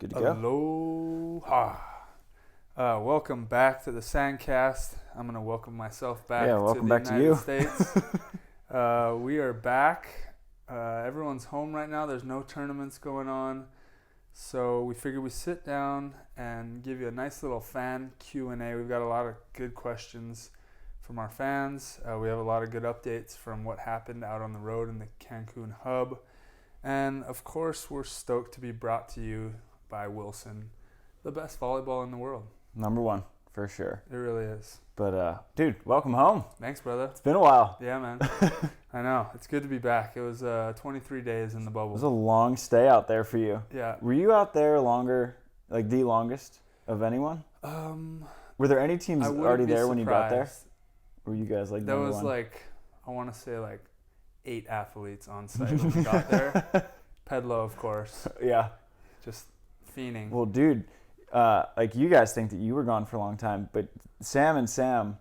Good to go. Aloha. Welcome back to the SANDCAST. I'm going to welcome myself back welcome to the back to United you. States. We are back. Everyone's home right now. There's no tournaments going on. So we figured we'd sit down and give you a nice little fan Q&A. We've got a lot of good questions from our fans. We have a lot of good updates from what happened out on the road in the Cancun hub. And, of course, we're stoked to be brought to you by Wilson, the best volleyball in the world. Number one, for sure. It really is. But, dude, welcome home. Thanks, brother. It's been a while. Yeah, man. I know. It's good to be back. It was 23 days in the bubble. It was a long stay out there for you. Yeah. Were you out there longer, like the longest of anyone? Were there any teams already there when you got there? Were you guys like there number was one? I want to say 8 athletes on site when we got there. Pedlo, of course. Yeah. Just fiending. Well, dude, you guys think that you were gone for a long time, but Sam and Sam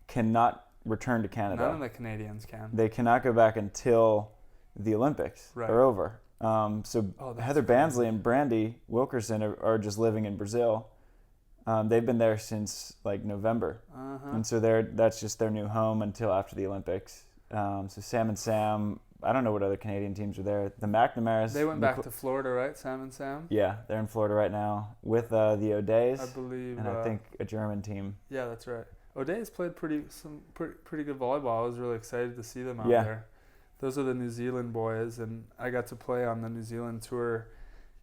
cannot return to Canada. None of the Canadians can. They cannot go back until the Olympics are over. Heather Bansley and Brandy Wilkerson are just living in Brazil. They've been there since November, and so that's just their new home until after the Olympics. So Sam and Sam, I don't know what other Canadian teams are there. The McNamara's. They went back to Florida, right? Sam and Sam. Yeah, they're in Florida right now with the O'Days. I believe, and I think a German team. Yeah, that's right. O'Days played pretty good volleyball. I was really excited to see them out there. Those are the New Zealand boys, and I got to play on the New Zealand tour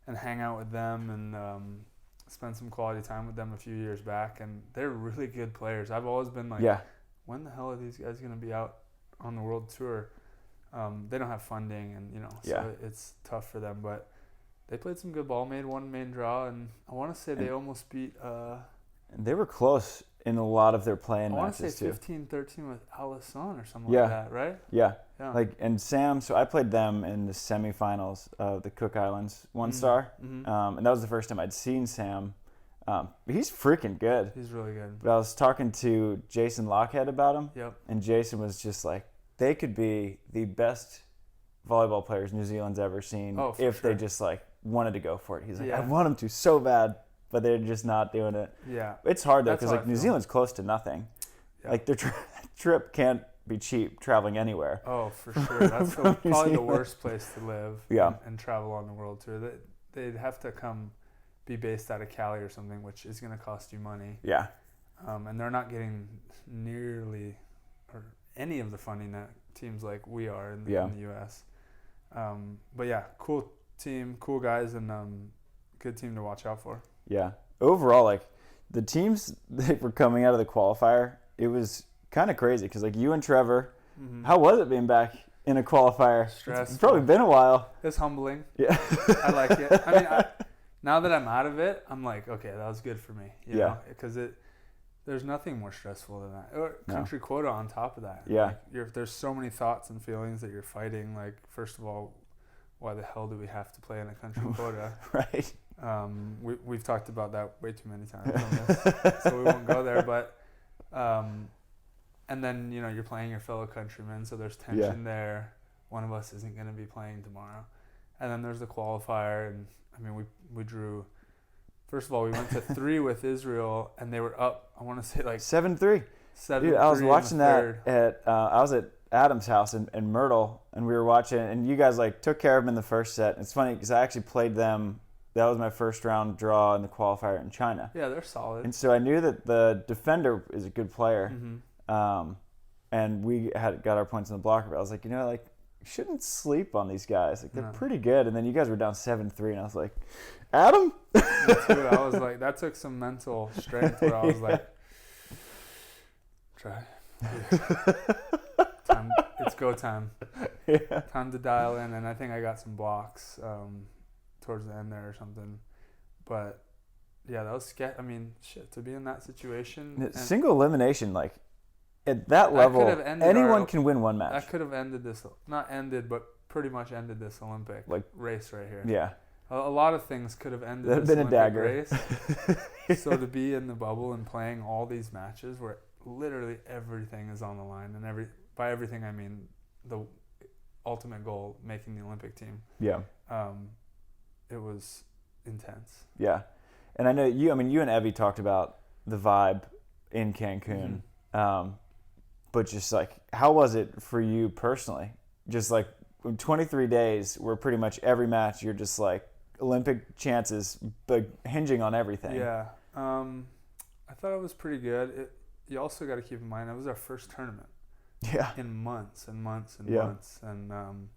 and hang out with them and spend some quality time with them a few years back. And they're really good players. I've always been when the hell are these guys going to be out on the world tour? They don't have funding, and so it's tough for them. But they played some good ball, made one main draw, and I want to say they almost beat. And they were close in a lot of their playing matches too. I want to say 15-13 with Allison or something like that, right? Yeah. And Sam. So I played them in the semifinals of the Cook Islands One Star, and that was the first time I'd seen Sam. He's freaking good. He's really good. But I was talking to Jason Lockhead about him. Yep. And Jason was just like, they could be the best volleyball players New Zealand's ever seen if they just wanted to go for it. He's like, I want them to so bad, but they're just not doing it. Yeah. It's hard though, because New Zealand's close to nothing. Yeah. Their trip can't be cheap traveling anywhere. Oh, for sure. That's probably the worst place to live. Yeah. And travel on the world tour. They'd have to be based out of Cali or something, which is going to cost you money. Yeah. And they're not getting nearly or any of the funding that teams like we are in the U.S. But yeah, cool team, cool guys, and good team to watch out for. Yeah. Overall, the teams that were coming out of the qualifier, it was kind of crazy because you and Trevor, how was it being back in a qualifier? Stressful. It's probably been a while. It's humbling. Yeah. I like it. I mean, now that I'm out of it, I'm like, okay, that was good for me. You know? Because there's nothing more stressful than that. Or country quota on top of that. Yeah. There's so many thoughts and feelings that you're fighting. First of all, why the hell do we have to play in a country quota? Right. We've talked about that way too many times on this, so we won't go there. But and then you're playing your fellow countrymen, so there's tension there. One of us isn't going to be playing tomorrow, and then there's the qualifier, and I mean we drew. First of all, we went to 3 with Israel, and they were up. I want to say 7-3. 7-3. Dude, I was watching that I was at Adam's house in Myrtle, and we were watching, and you guys took care of them in the first set. It's funny because I actually played them. That was my first round draw in the qualifier in China. Yeah, they're solid. And so I knew that the defender is a good player, and we got our points in the blocker. But I was like, you shouldn't sleep on these guys. They're pretty good. And then you guys were down 7-3, and I was like, Adam? Me too. I was like, that took some mental strength where I was like, try. It's go time. Yeah. Time to dial in. And I think I got some blocks towards the end there or something. But, yeah, that was scary. I mean, shit, to be in that situation. Single elimination, at that level, anyone can win one match. That could have ended this, not ended, but pretty much ended this Olympic race right here. Yeah. A lot of things could have ended this been Olympic a dagger. race. So to be in the bubble and playing all these matches where literally everything is on the line, and by everything I mean the ultimate goal, making the Olympic team. Yeah. It was intense. Yeah. And I know you and Evie talked about the vibe in Cancun. But just like, how was it for you personally? Just like 23 days where pretty much every match you're just like Olympic chances, but hinging on everything. Yeah. I thought it was pretty good. You also got to keep in mind, it was our first tournament. Yeah. In months and months and months. And,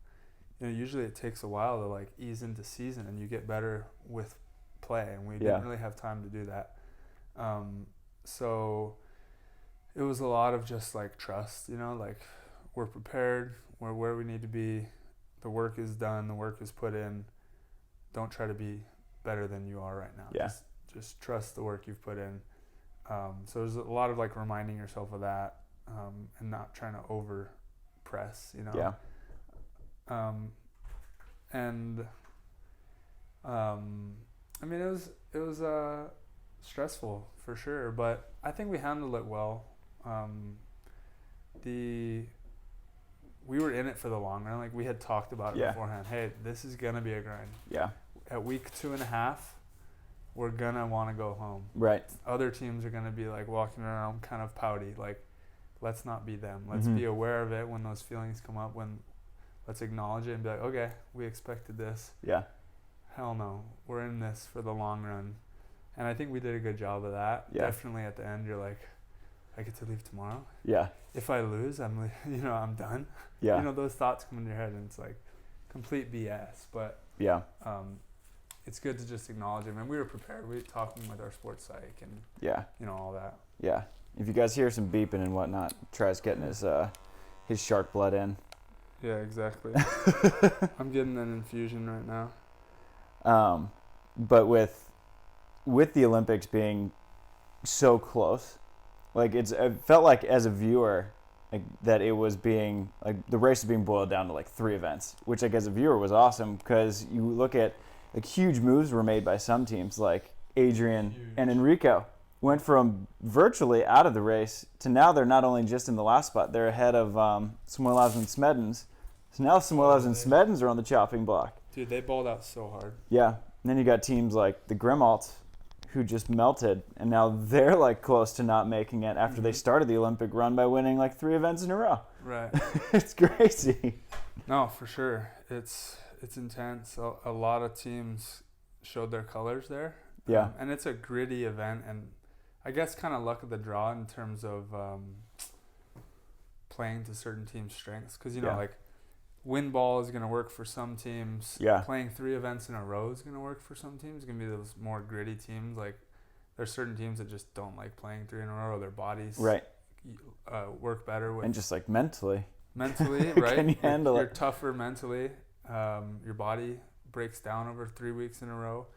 usually it takes a while to like ease into season and you get better with play. And we didn't really have time to do that. So it was a lot of just like trust, like we're prepared, we're where we need to be, the work is done, the work is put in. Don't try to be better than you are right now. Yeah. Just trust the work you've put in. So there's a lot of like reminding yourself of that, and not trying to over press, Yeah. It was stressful for sure, but I think we handled it well. We were in it for the long run. Like we had talked about it beforehand. Hey, this is gonna be a grind. Yeah. At week 2.5, we're gonna want to go home. Right. Other teams are gonna be like walking around kind of pouty. Like, let's not be them. Let's be aware of it when those feelings come up. Let's acknowledge it and be like, okay, we expected this. Yeah. Hell no, we're in this for the long run. And I think we did a good job of that. Yeah. Definitely at the end, you're like, I get to leave tomorrow. Yeah. If I lose, I'm done. Yeah. Those thoughts come in your head and it's like complete BS. But yeah. It's good to just acknowledge it. And we were prepared. We were talking with our sports psych and all that. Yeah. If you guys hear some beeping and whatnot, Try's getting his shark blood in. Yeah, exactly. I'm getting an infusion right now. But with the Olympics being so close, like it felt like as a viewer, like that it was being like the race was being boiled down to like 3 events, which like as a viewer was awesome because you look at like huge moves were made by some teams like Adrian and Enrico went from virtually out of the race to now they're not only just in the last spot, they're ahead of Samoilovs and Smedens. So now Samoilovs and Smedens are on the chopping block. Dude, they balled out so hard. Yeah. And then you got teams like the Grimalts who just melted, and now they're like close to not making it after they started the Olympic run by winning like 3 events in a row. Right. It's crazy. No, for sure. It's intense. A lot of teams showed their colors there. Yeah. And it's a gritty event, and I guess kind of luck of the draw in terms of playing to certain teams' strengths. Because, like win ball is going to work for some teams. Yeah. Playing 3 events in a row is going to work for some teams. It's going to be those more gritty teams. Like there's certain teams that just don't like playing 3 in a row. Their bodies work better with. And just like mentally. Mentally, right? Can you handle You're it? tougher mentally. Your body breaks down over 3 weeks in a row.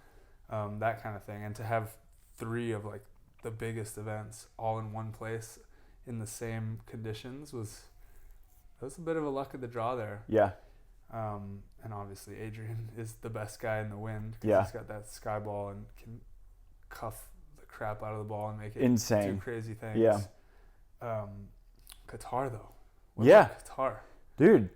That kind of thing. And to have 3 of like the biggest events all in one place in the same conditions was a bit of a luck of the draw there. Yeah. And obviously Adrian is the best guy in the wind Yeah. he's got that sky ball and can cuff the crap out of the ball and make it insane. do crazy things. Yeah. Qatar though. Qatar. Dude,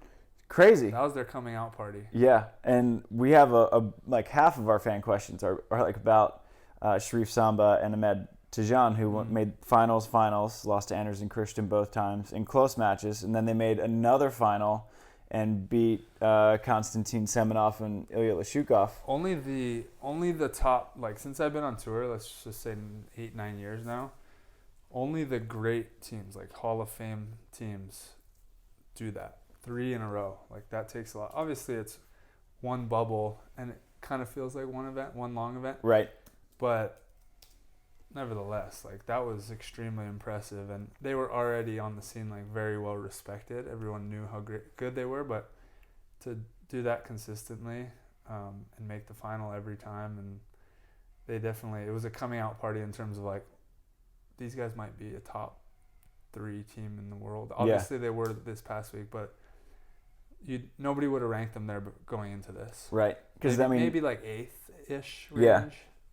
crazy. That was their coming out party. Yeah, and we have a like half of our fan questions are like about Cherif, Samba, and Ahmed Tijan, who made finals, lost to Anders and Christian both times in close matches, and then they made another final and beat Konstantin Semenov and Ilya Lashukov. Only the top, like since I've been on tour, let's just say 8-9 years now, only the great teams, like Hall of Fame teams, do that. 3 in a row. Like that takes a lot. Obviously it's one bubble and it kind of feels like one event, one long event. Right. But nevertheless, like that was extremely impressive, and they were already on the scene like very well respected. Everyone knew how good they were, but to do that consistently and make the final every time, and it was a coming out party in terms of like these guys might be a top 3 team in the world. Obviously they were this past week, but nobody would have ranked them there going into this. Right. Because maybe like 8th-ish range. Yeah.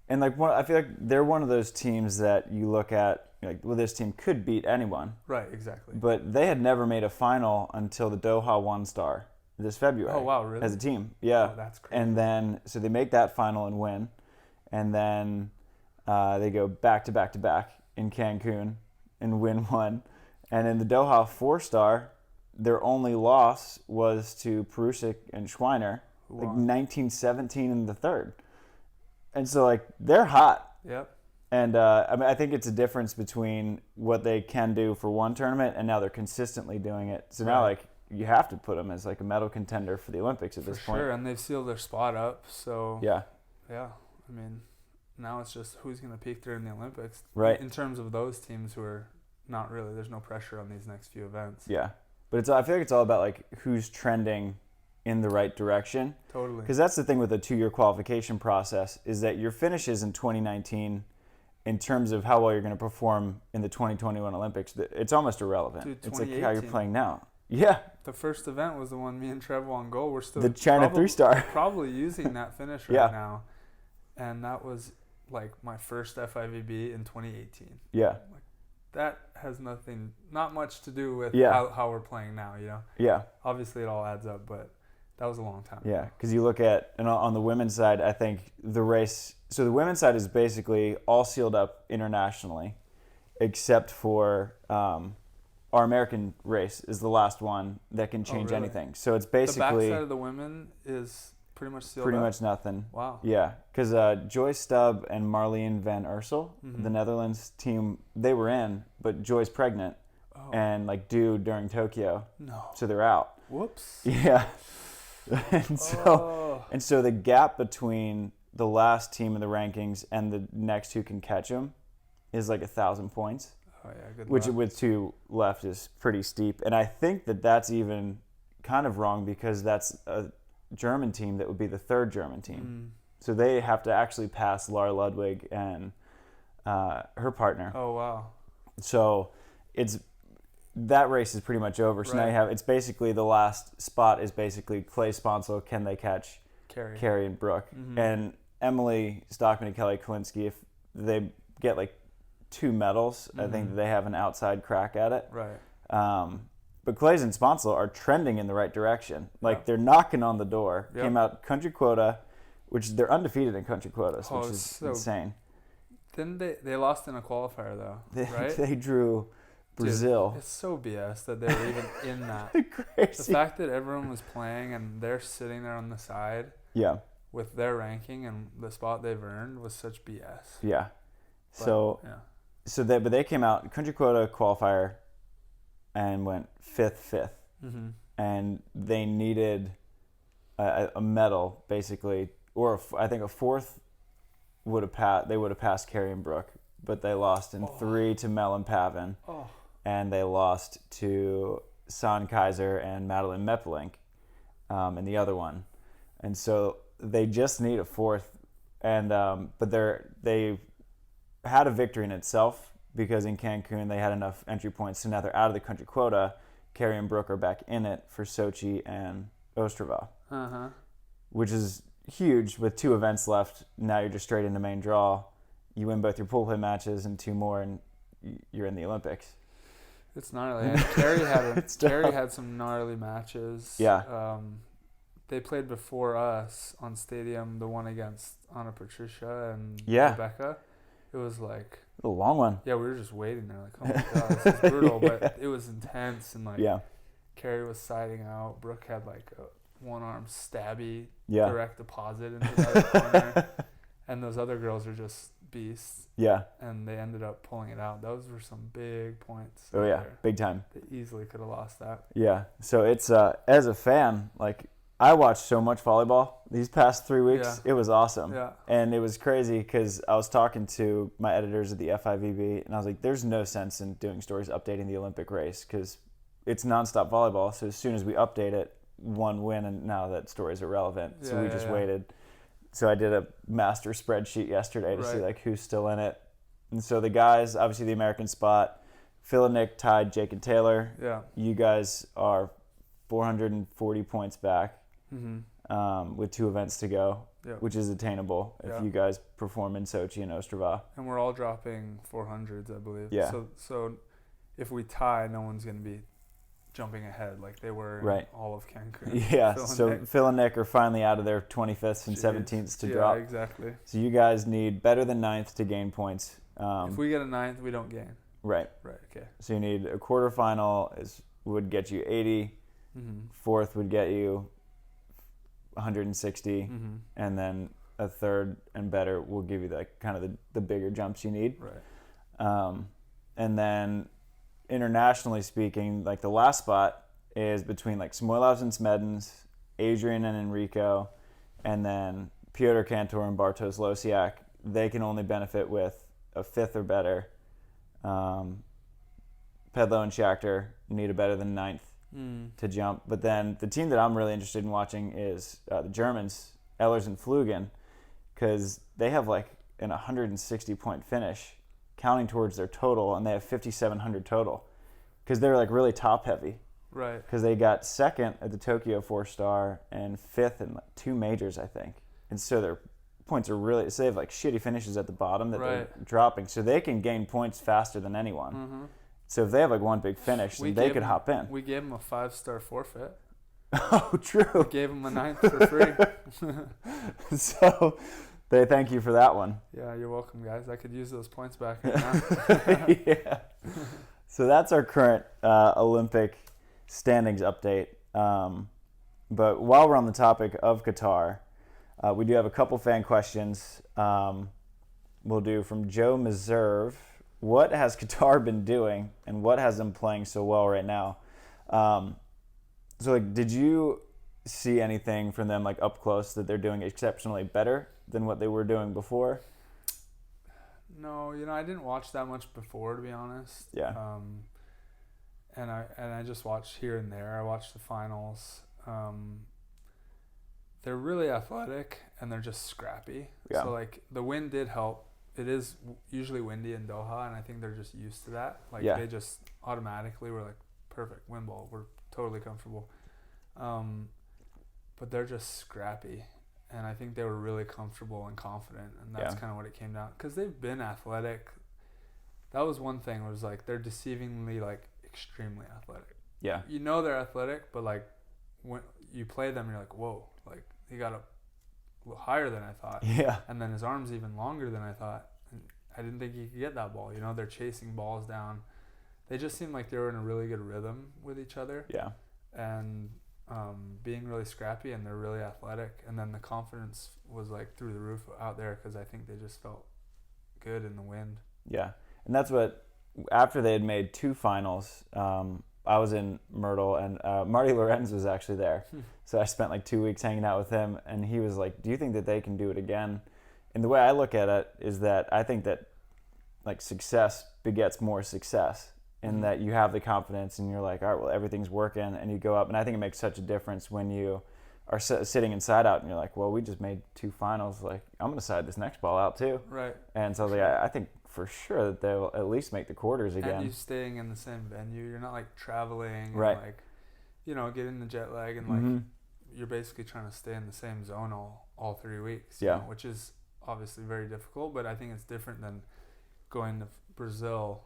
And like I feel like they're one of those teams that you look at like, well, this team could beat anyone. Right, exactly. But they had never made a final until the Doha One Star this February. Oh wow, really? As a team, yeah. Oh, that's crazy. And then so they make that final and win, and then they go back to back to back in Cancun and win one. And in the Doha 4-star, their only loss was to Perusic and Schweiner, like 19-17 in the third. And so, like, they're hot. Yep. And I think it's a difference between what they can do for one tournament and now they're consistently doing it. So now, like, you have to put them as like a medal contender for the Olympics at this point. Sure, and they've sealed their spot up. So yeah. I mean, now it's just who's going to peak during the Olympics. Right. In terms of those teams who are not really, there's no pressure on these next few events. Yeah, but I feel like it's all about like who's trending in the right direction. Totally. Because that's the thing with the 2-year qualification process is that your finishes in 2019. In terms of how well you're going to perform in the 2021 Olympics, it's almost irrelevant. Dude, it's like how you're playing now. Yeah. The first event was the one me and Trevor on goal. We're still the China 3-star. Probably using that finish right now. And that was like my first FIVB in 2018. Yeah. Like, that has not much to do with how we're playing now, you know? Yeah. Obviously it all adds up, but that was a long time. Yeah, because you look at, and on the women's side, I think the race, so the women's side is basically all sealed up internationally, except for our American race is the last one that can change anything. So it's basically... The backside of the women is pretty much sealed up? Pretty much nothing. Wow. Yeah, because Joy Stubb and Marlene van Ursel, the Netherlands team, they were in, but Joy's pregnant and like due during Tokyo. No. So they're out. Whoops. Yeah. And so the gap between the last team in the rankings and the next who can catch them is like 1,000 points. Oh yeah, good which luck. With 2 left is pretty steep. And I think that's even kind of wrong because that's a German team that would be the 3rd German team. So they have to actually pass Lara Ludwig and her partner. Oh wow. So that race is pretty much over. So now you have, it's basically the last spot is basically Clay Sponsel, can they catch Carrie and Brooke? And Emily Stockman and Kelly Kalinske, if they get like 2 medals, I think they have an outside crack at it. Right. But Clays and Sponsel are trending in the right direction. Like they're knocking on the door. Came out country quota, which they're undefeated in country quotas, which is insane. Didn't they lost in a qualifier though, right? They drew Brazil. Dude, it's so BS that they were even in that. Crazy. The fact that everyone was playing and they're sitting there on the side with their ranking and the spot they've earned was such BS. Yeah. But, but they came out country quota qualifier and went fifth. And they needed a medal basically, or I think a 4th would have passed. They would have passed Carrie and Brooke, but they lost in 3 to Mel and Pavin. And they lost to San Kaiser and Madeline Meppelink in the other one. And so they just need a 4th. And but they had a victory in itself because in Cancun they had enough entry points. So now they're out of the country quota. Carrie and Brooke are back in it for Sochi and Ostrava, which is huge with 2 events left. Now you're just straight into main draw. You win both your pool play matches and 2 more, and you're in the Olympics. It's gnarly. And Carrie had some gnarly matches. Yeah. They played before us on Stadium, the one against Anna Patricia and Rebecca. It was like a long one. Yeah, we were just waiting there like, oh my god, this is brutal. But it was intense and like Carrie was siding out. Brooke had like a 1-arm stabby direct deposit into the other corner. And those other girls are just beasts. Yeah. And they ended up pulling it out. Those were some big points. Oh, yeah. Big time. They easily could have lost that. Yeah. So it's, as a fan, like, I watched so much volleyball these past 3 weeks. Yeah. It was awesome. Yeah. And it was crazy because I was talking to my editors at the FIVB, and I was like, there's no sense in doing stories updating the Olympic race because it's nonstop volleyball. So as soon as we update it, one win, and now that story's irrelevant. So we just waited. So I did a master spreadsheet yesterday to see like who's still in it. And so the guys, obviously the American spot, Phil and Nick tied Jake and Taylor. Yeah. You guys are 440 points back with 2 events to go, which is attainable if you guys perform in Sochi and Ostrava. And we're all dropping 400s, I believe. Yeah. So if we tie, no one's going to be jumping ahead like they were in all of Cancun. Yeah, so Phil and Nick are finally out of their 25th and 17th to drop. Yeah, exactly. So you guys need better than 9th to gain points. If we get a 9th, we don't gain. Right. Right, okay. So you need a quarterfinal would get you 80. Fourth would get you 160. And then a third and better will give you kind of the bigger jumps you need. Right. And then internationally speaking, like the last spot is between like Samoilovs and Smedens, Adrian and Enrico, and then Piotr Kantor and Bartosz Losiak. They can only benefit with a 5th or better. Pedlo and Schachter need a better than 9th to jump. But then the team that I'm really interested in watching is the Germans, Ehlers and Flugen, because they have like an 160-point finish counting towards their total, and they have 5,700 total because they're like really top heavy. Right. Because they got 2nd at the Tokyo 4-star and 5th in like 2 majors, I think. And so their points are really, so they have like shitty finishes at the bottom that they're dropping. So they can gain points faster than anyone. So if they have like one big finish, then they could hop in. We gave them a 5-star forfeit. Oh, true. We gave them a 9th for free. So they thank you for that one. Yeah, you're welcome, guys. I could use those points back right now. Yeah. So that's our current Olympic standings update. But while we're on the topic of Qatar, we do have a couple fan questions. We'll do from Joe Meserve. What has Qatar been doing, and what has them playing so well right now? So, like, did you see anything from them, like, up close that they're doing exceptionally better than what they were doing before? No, I didn't watch that much before, to be honest. Yeah. And I just watched here and there. I watched the finals. They're really athletic, and they're just scrappy. Yeah. So, like, the wind did help. It is usually windy in Doha, and I think they're just used to that. Like, they just automatically were like, perfect, wind ball. We're totally comfortable. But they're just scrappy. And I think they were really comfortable and confident, and that's kind of what it came down. Because they've been athletic. That was one thing, was like, they're deceivingly, like, extremely athletic. Yeah. You know they're athletic, but, like, when you play them, you're like, whoa. Like, he got up a little higher than I thought. Yeah. And then his arm's even longer than I thought. And I didn't think he could get that ball. They're chasing balls down. They just seemed like they were in a really good rhythm with each other. Yeah. And being really scrappy, and they're really athletic. And then the confidence was like through the roof out there, because I think they just felt good in the wind. Yeah. And that's what, after they had made 2 finals, I was in Myrtle, and Marty Lorenz was actually there. So I spent like 2 weeks hanging out with him, and he was like, do you think that they can do it again? And the way I look at it is that I think that like success begets more success, and that you have the confidence and you're like, all right, well, everything's working, and you go up. And I think it makes such a difference when you are sitting inside out and you're like, well, we just made 2 finals. Like, I'm going to side this next ball out too. Right. And so I was like, I think for sure that they'll at least make the quarters again. And you staying in the same venue. You're not like traveling. Right. And, like, getting the jet lag, and like you're basically trying to stay in the same zone all 3 weeks. You know, which is obviously very difficult, but I think it's different than going to Brazil,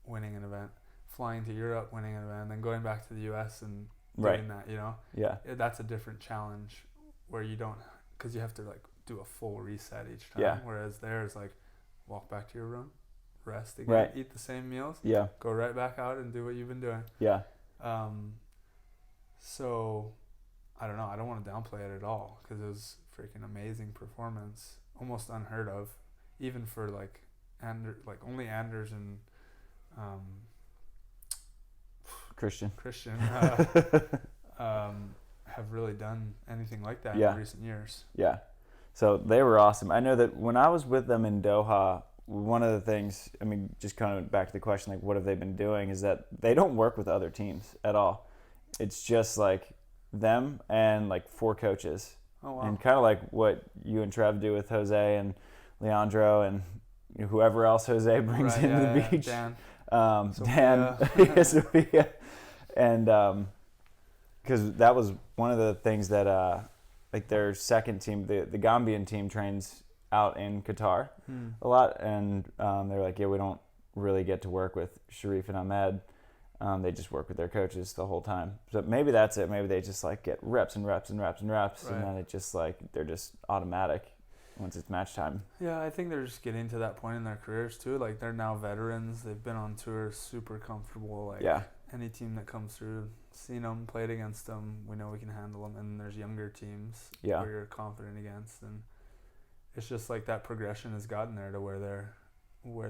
winning an event, flying to Europe, winning an event, and then going back to the U.S. and doing that. Yeah. That's a different challenge, where you don't, because you have to like do a full reset each time. Yeah. Whereas there's like, walk back to your room, rest again, eat the same meals, go right back out and do what you've been doing. Yeah. So, I don't know. I don't want to downplay it at all, because it was freaking amazing performance, almost unheard of, even for like only Anders and Christian have really done anything like that in recent years. Yeah. So they were awesome. I know that when I was with them in Doha, one of the things, I mean, just kind of back to the question, like, what have they been doing, is that they don't work with other teams at all. It's just like them and like 4 coaches. Oh, wow. And kind of like what you and Trev do with Jose and Leandro and whoever else Jose brings into the beach. Dan. Sophia. And because that was one of the things that like their second team, the Gambian team, trains out in Qatar a lot, and they're like, we don't really get to work with Cherif and Ahmed, They just work with their coaches the whole time. So maybe that's it. Maybe they just like get reps and reps and reps and reps, and then it just like they're just automatic once it's match time. Yeah, I think they're just getting to that point in their careers too. Like they're now veterans. They've been on tour, super comfortable. Like any team that comes through, seen them, played against them, we know we can handle them. And there's younger teams where you're confident against, and it's just like that progression has gotten there to where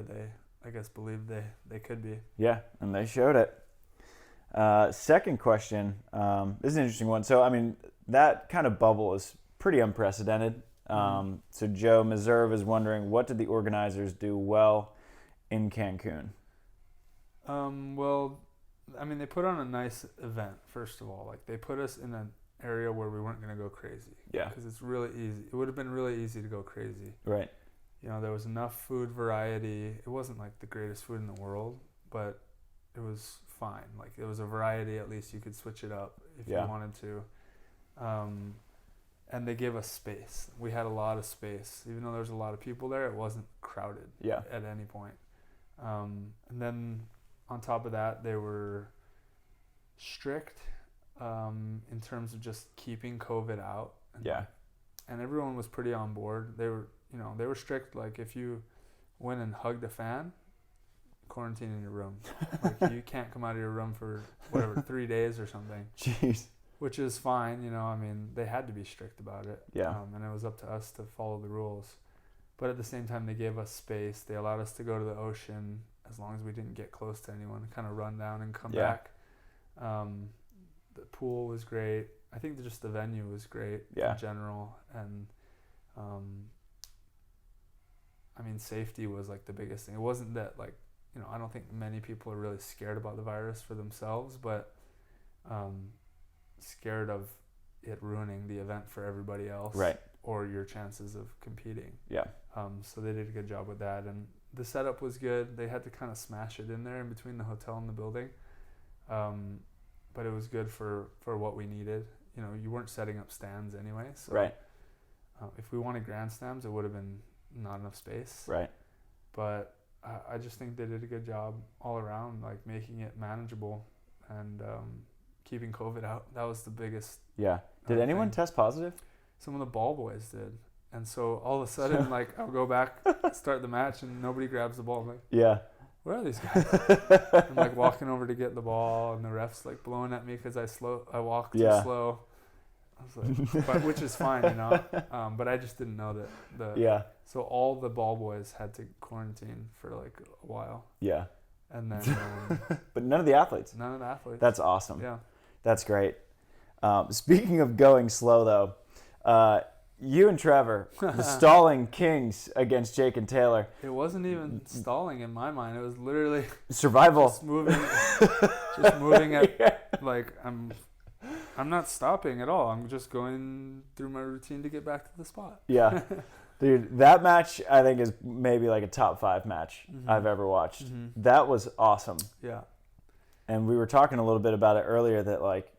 they I guess believe they could be. Yeah, and they showed it. Second question, this is an interesting one. So I mean, that kind of bubble is pretty unprecedented. So Joe Meserve is wondering, what did the organizers do well in Cancun? Well, I mean, they put on a nice event, first of all. Like, they put us in an area where we weren't going to go crazy. Yeah. Because it's really easy. It would have been really easy to go crazy. Right. You know, there was enough food variety. It wasn't, like, the greatest food in the world, but it was fine. Like, it was a variety. At least you could switch it up if you wanted to. And they gave us space. We had a lot of space. Even though there was a lot of people there, it wasn't crowded at any point. And then on top of that, they were strict in terms of just keeping COVID out. And everyone was pretty on board. They were strict. Like, if you went and hugged a fan, quarantine in your room. Like, you can't come out of your room for 3 days or something. Jeez. Which is fine, you know. I mean, they had to be strict about it. And it was up to us to follow the rules. But at the same time, they gave us space. They allowed us to go to the ocean as long as we didn't get close to anyone, kind of run down and come back. The pool was great. I think just the venue was great in general. And, I mean, safety was, like, the biggest thing. It wasn't that, like, you know, I don't think many people are really scared about the virus for themselves, but scared of it ruining the event for everybody else, or your chances of competing. So they did a good job with that, and the setup was good. They had to kind of smash it in there in between the hotel and the building, but it was good for what we needed. You know, you weren't setting up stands anyway, so if we wanted grandstands, it would have been not enough space. But I just think they did a good job all around, like making it manageable and keeping COVID out. That was the biggest. Did anyone test positive? Some of the ball boys did. And so all of a sudden, like, I'll go back, start the match, and nobody grabs the ball. I'm like, where are these guys? I'm like walking over to get the ball, and the ref's like blowing at me because I walked too slow. I was like, but, which is fine, you know. But I just didn't know that. So all the ball boys had to quarantine for like a while. And then. But none of the athletes. None of the athletes. That's awesome. That's great. Speaking of going slow, though, you and Trevor, the stalling kings against Jake and Taylor. It wasn't even stalling in my mind. It was literally survival. Just moving at like I'm not stopping at all. I'm just going through my routine to get back to the spot. Dude, that match I think is maybe like a top 5 match I've ever watched. That was awesome. And we were talking a little bit about it earlier that, like,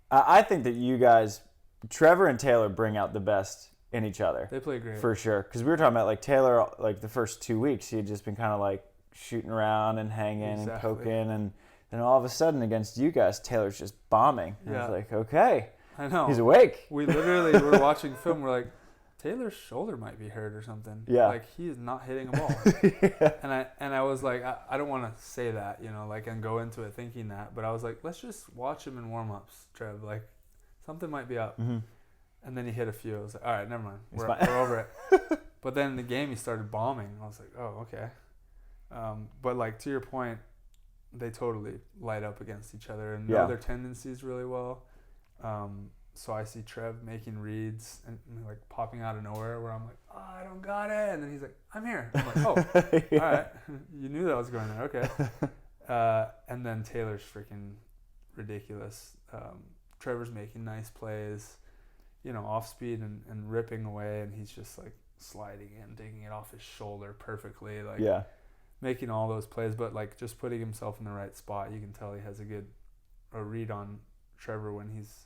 I think that you guys, Trevor and Taylor, bring out the best in each other. They play great. For sure. Because we were talking about, like, Taylor, like, the first 2 weeks, he had just been kind of, like, shooting around and hanging and poking. And then all of a sudden, against you guys, Taylor's just bombing. And I was like, okay. I know. He's awake. We literally were watching film. We're like, Taylor's shoulder might be hurt or something. Like, he is not hitting a ball. And I was like, I don't want to say that, you know, like, and go into it thinking that. But I was like, let's just watch him in warm-ups, Trev. Like, something might be up. And then he hit a few. I was like, all right, never mind. We're over it. But then in the game, he started bombing. I was like, oh, okay. But, like, to your point, they totally light up against each other and know their tendencies really well. So I see Trev making reads and like popping out of nowhere where I'm like, oh, I don't got it. And then he's like, I'm here. I'm like, oh, all right. You knew that was going there. Okay. And then Taylor's freaking ridiculous. Trevor's making nice plays, you know, off speed and ripping away. And he's just like sliding in, taking it off his shoulder perfectly. Like making all those plays, but like just putting himself in the right spot. You can tell he has a read on Trevor when he's,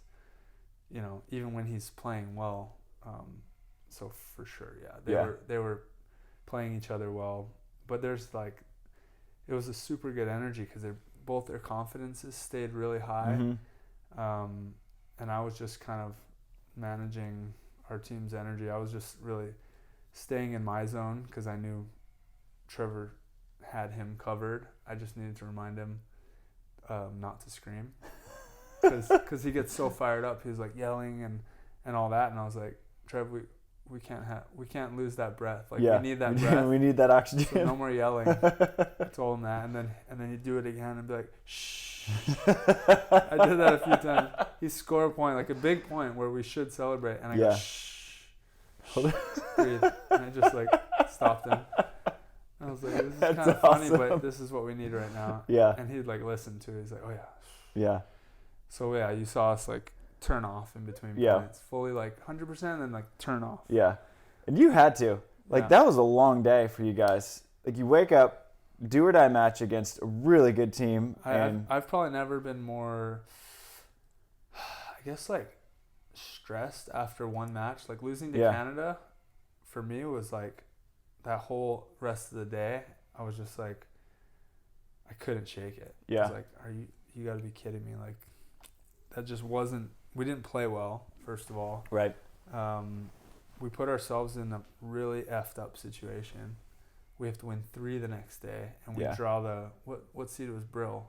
you know, even when he's playing well. So for sure, they were playing each other well. But there's like, it was a super good energy because they're both their confidences stayed really high. And I was just kind of managing our team's energy. I was just really staying in my zone because I knew Trevor had him covered. I just needed to remind him not to scream because he gets so fired up. He was like yelling and all that, and I was like, Trevor, we can't lose that breath. Like we need that breath. We need that oxygen. So no more yelling. I told him that, and then he'd do it again and be like, shh. I did that a few times. He scored a point, like a big point where we should celebrate, and I go, shh, breathe, and I just like stopped him. I was like, this is kind of funny, but this is what we need right now. Yeah. And he'd like listen to it. He's like, oh yeah. Yeah. So yeah, you saw us like turn off in between points, fully like 100%, and then like turn off. Yeah. And you had to. Like that was a long day for you guys. Like you wake up, do or die match against a really good team. I've probably never been more, I guess, like stressed after one match. Like losing to Canada for me was like that whole rest of the day. I was just like, I couldn't shake it. Yeah. I was like, you got to be kidding me. Like that just wasn't, we didn't play well, first of all. Right. We put ourselves in a really effed up situation. We have to win 3 the next day, and we draw the what seed was Brill?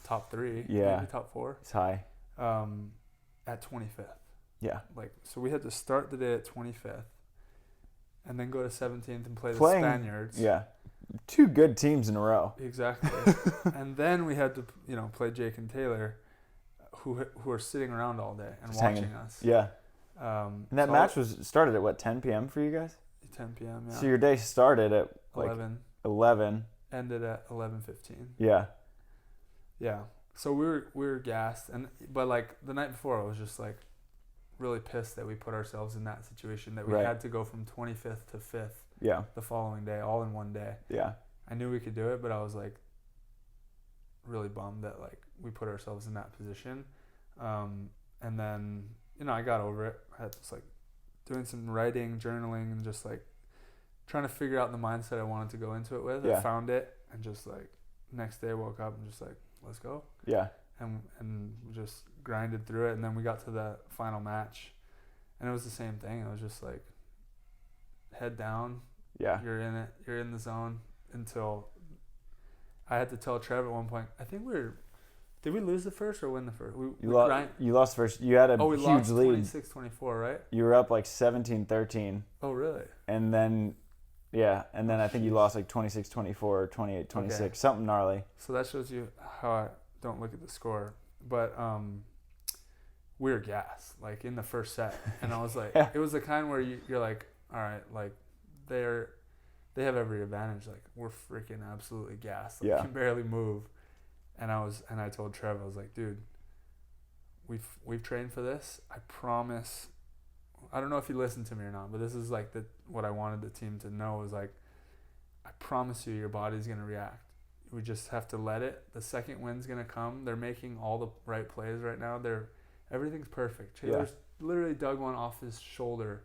Top 3, maybe top 4. It's high. At 25th. Yeah. Like so, we had to start the day at 25th, and then go to 17th and play the Spaniards. Yeah. 2 good teams in a row. Exactly. And then we had to play Jake and Taylor, who are sitting around all day and just watching us. Yeah. And that match started at 10 p.m. for you guys? 10 p.m. Yeah. So your day started at 11. Ended at 11:15. Yeah. Yeah. So we were gassed, but like the night before, I was just like really pissed that we put ourselves in that situation, that we had to go from 25th to 5th. Yeah. The following day, all in one day. Yeah. I knew we could do it, but I was like really bummed that like we put ourselves in that position. And then I got over it. I had just like doing some writing, journaling, and just like trying to figure out the mindset I wanted to go into it with. I found it, and just like next day I woke up and just like, let's go. Yeah. And just grinded through it, and then we got to the final match, and it was the same thing. It was just like head down. Yeah. You're in it. You're in the zone until I had to tell Trevor at one point. I think did we lose the first or win the first? You lost first. You had a huge lead. 26-24, right? You were up like 17-13. Oh, really? And then, I think you lost like 26-24 or 28-26, something gnarly. So that shows you how I don't look at the score. But we were gassed, like in the first set. And I was like, it was the kind where you're like, all right, like they have every advantage. Like we're freaking absolutely gassed. Like, we can barely move. And I told Trevor, I was like, dude, we've trained for this. I promise. I don't know if he listened to me or not, but this is like what I wanted the team to know is like, I promise you, your body's gonna react. We just have to let it. The second wind's gonna come. They're making all the right plays right now. Everything's perfect. Taylor's literally dug one off his shoulder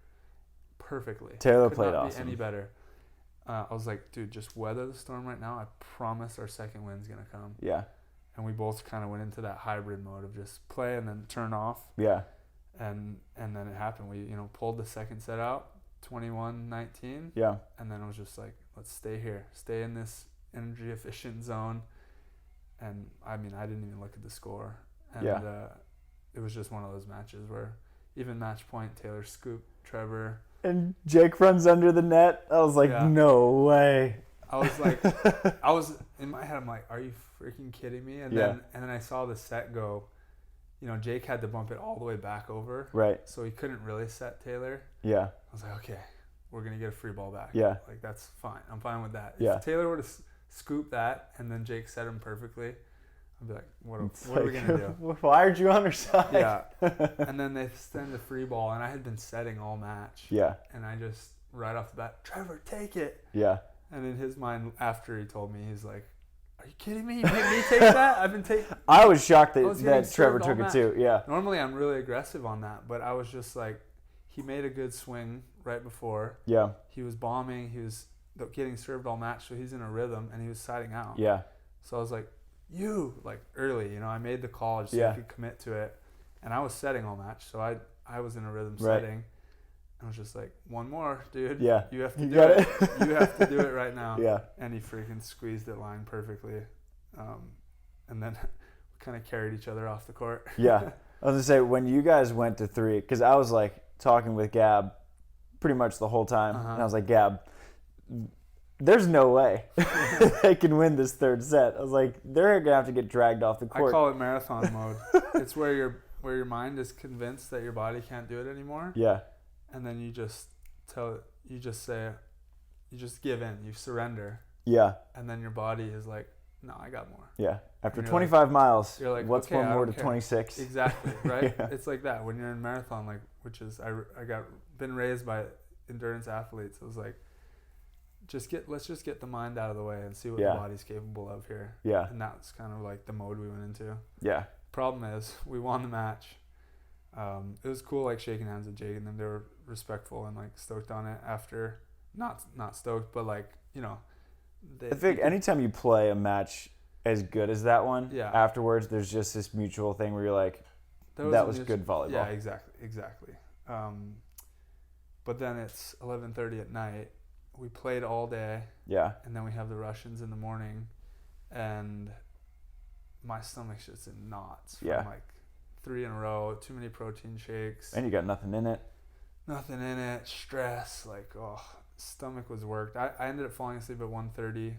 perfectly. Taylor played awesome. Could not be any better. I was like, dude, just weather the storm right now. I promise our second wind's gonna come. Yeah. And we both kind of went into that hybrid mode of just play and then turn off. Yeah. And then it happened. We pulled the second set out, 21-19. Yeah. And then it was just like, let's stay here, stay in this energy efficient zone. And I mean, I didn't even look at the score. And it was just one of those matches where even match point, Taylor scooped Trevor. And Jake runs under the net. I was like, no way. I was like, in my head, I'm like, are you freaking kidding me? And then I saw the set go. Jake had to bump it all the way back over. Right. So he couldn't really set Taylor. Yeah. I was like, okay, we're going to get a free ball back. Yeah. Like, that's fine. I'm fine with that. If Taylor were to scoop that and then Jake set him perfectly, I'd be like, what are we going to do? Why aren't you on her side? Yeah. And then they send the free ball, and I had been setting all match. Yeah. And I just, right off the bat, Trevor, take it. Yeah. And in his mind, after he told me, he's like, are you kidding me? You made me take that? I've been taking... I was shocked that Trevor took it too. Yeah. Normally, I'm really aggressive on that, but I was just like, he made a good swing right before. Yeah. He was bombing. He was getting served all match, so he's in a rhothm, and he was siding out. Yeah. So I was like, like early, you know, I made the call just so I could commit to it. And I was setting all match, so I was in a rhythm setting. I was just like, one more, dude. Yeah. You have to do it. You have to do it right now. Yeah. And he freaking squeezed it line perfectly. And then we kind of carried each other off the court. Yeah. I was going to say, when you guys went to 3, because I was like talking with Gab pretty much the whole time. And I was like, Gab, there's no way they can win this third set. I was like, they're going to have to get dragged off the court. I call it marathon mode. It's where your mind is convinced that your body can't do it anymore. Yeah. And then you just give in, you surrender. Yeah. And then your body is like, no, I got more. Yeah. After 25 miles, you're like, what's okay, one more to 26? Exactly, right? Yeah. It's like that when you're in marathon, like, which is, I got been raised by endurance athletes. It was like, let's just get the mind out of the way and see what the body's capable of here. Yeah. And that's kind of like the mode we went into. Yeah. Problem is, we won the match. It was cool, like shaking hands with Jake and them. They were respectful and like stoked on it after, not stoked, but like, you know. I think anytime you play a match as good as that one, afterwards there's just this mutual thing where you're like, that was good volleyball. Yeah, exactly. But then it's 11:30 at night. We played all day. Yeah. And then we have the Russians in the morning, and my stomach's just in knots from like 3 in a row, too many protein shakes. And you got nothing in it. Nothing in it, stress, like, stomach was worked. I ended up falling asleep at 1:30.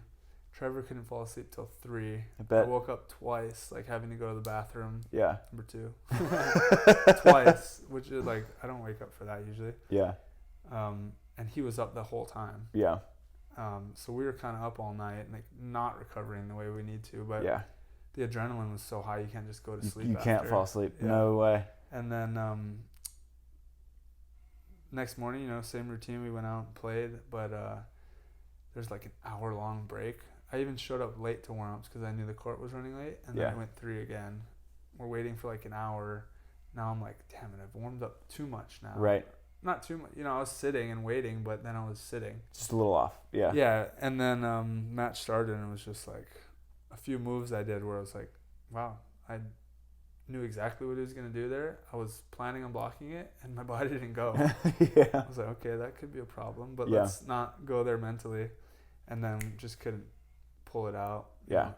Trevor couldn't fall asleep till 3. I bet. I woke up twice, like having to go to the bathroom. Yeah. Number 2. Twice, which is like, I don't wake up for that usually. Yeah. And he was up the whole time. Yeah. So we were kind of up all night and like not recovering the way we need to, but the adrenaline was so high you can't just go to sleep. You can't fall asleep. Yeah. No way. And then next morning, you know, same routine. We went out and played, but there's like an hour-long break. I even showed up late to warm-ups because I knew the court was running late, and then I went 3 again. We're waiting for like an hour. Now I'm like, damn it, I've warmed up too much now. Right. Not too much. You know, I was sitting and waiting, but then I was sitting. Just a little off. Yeah. Yeah, and then match started, and it was just like a few moves I did where I was like, wow, I knew exactly what he was going to do there. I was planning on blocking it, and my body didn't go. I was like, okay, that could be a problem, but let's not go there mentally. And then just couldn't pull it out. Yeah. You know,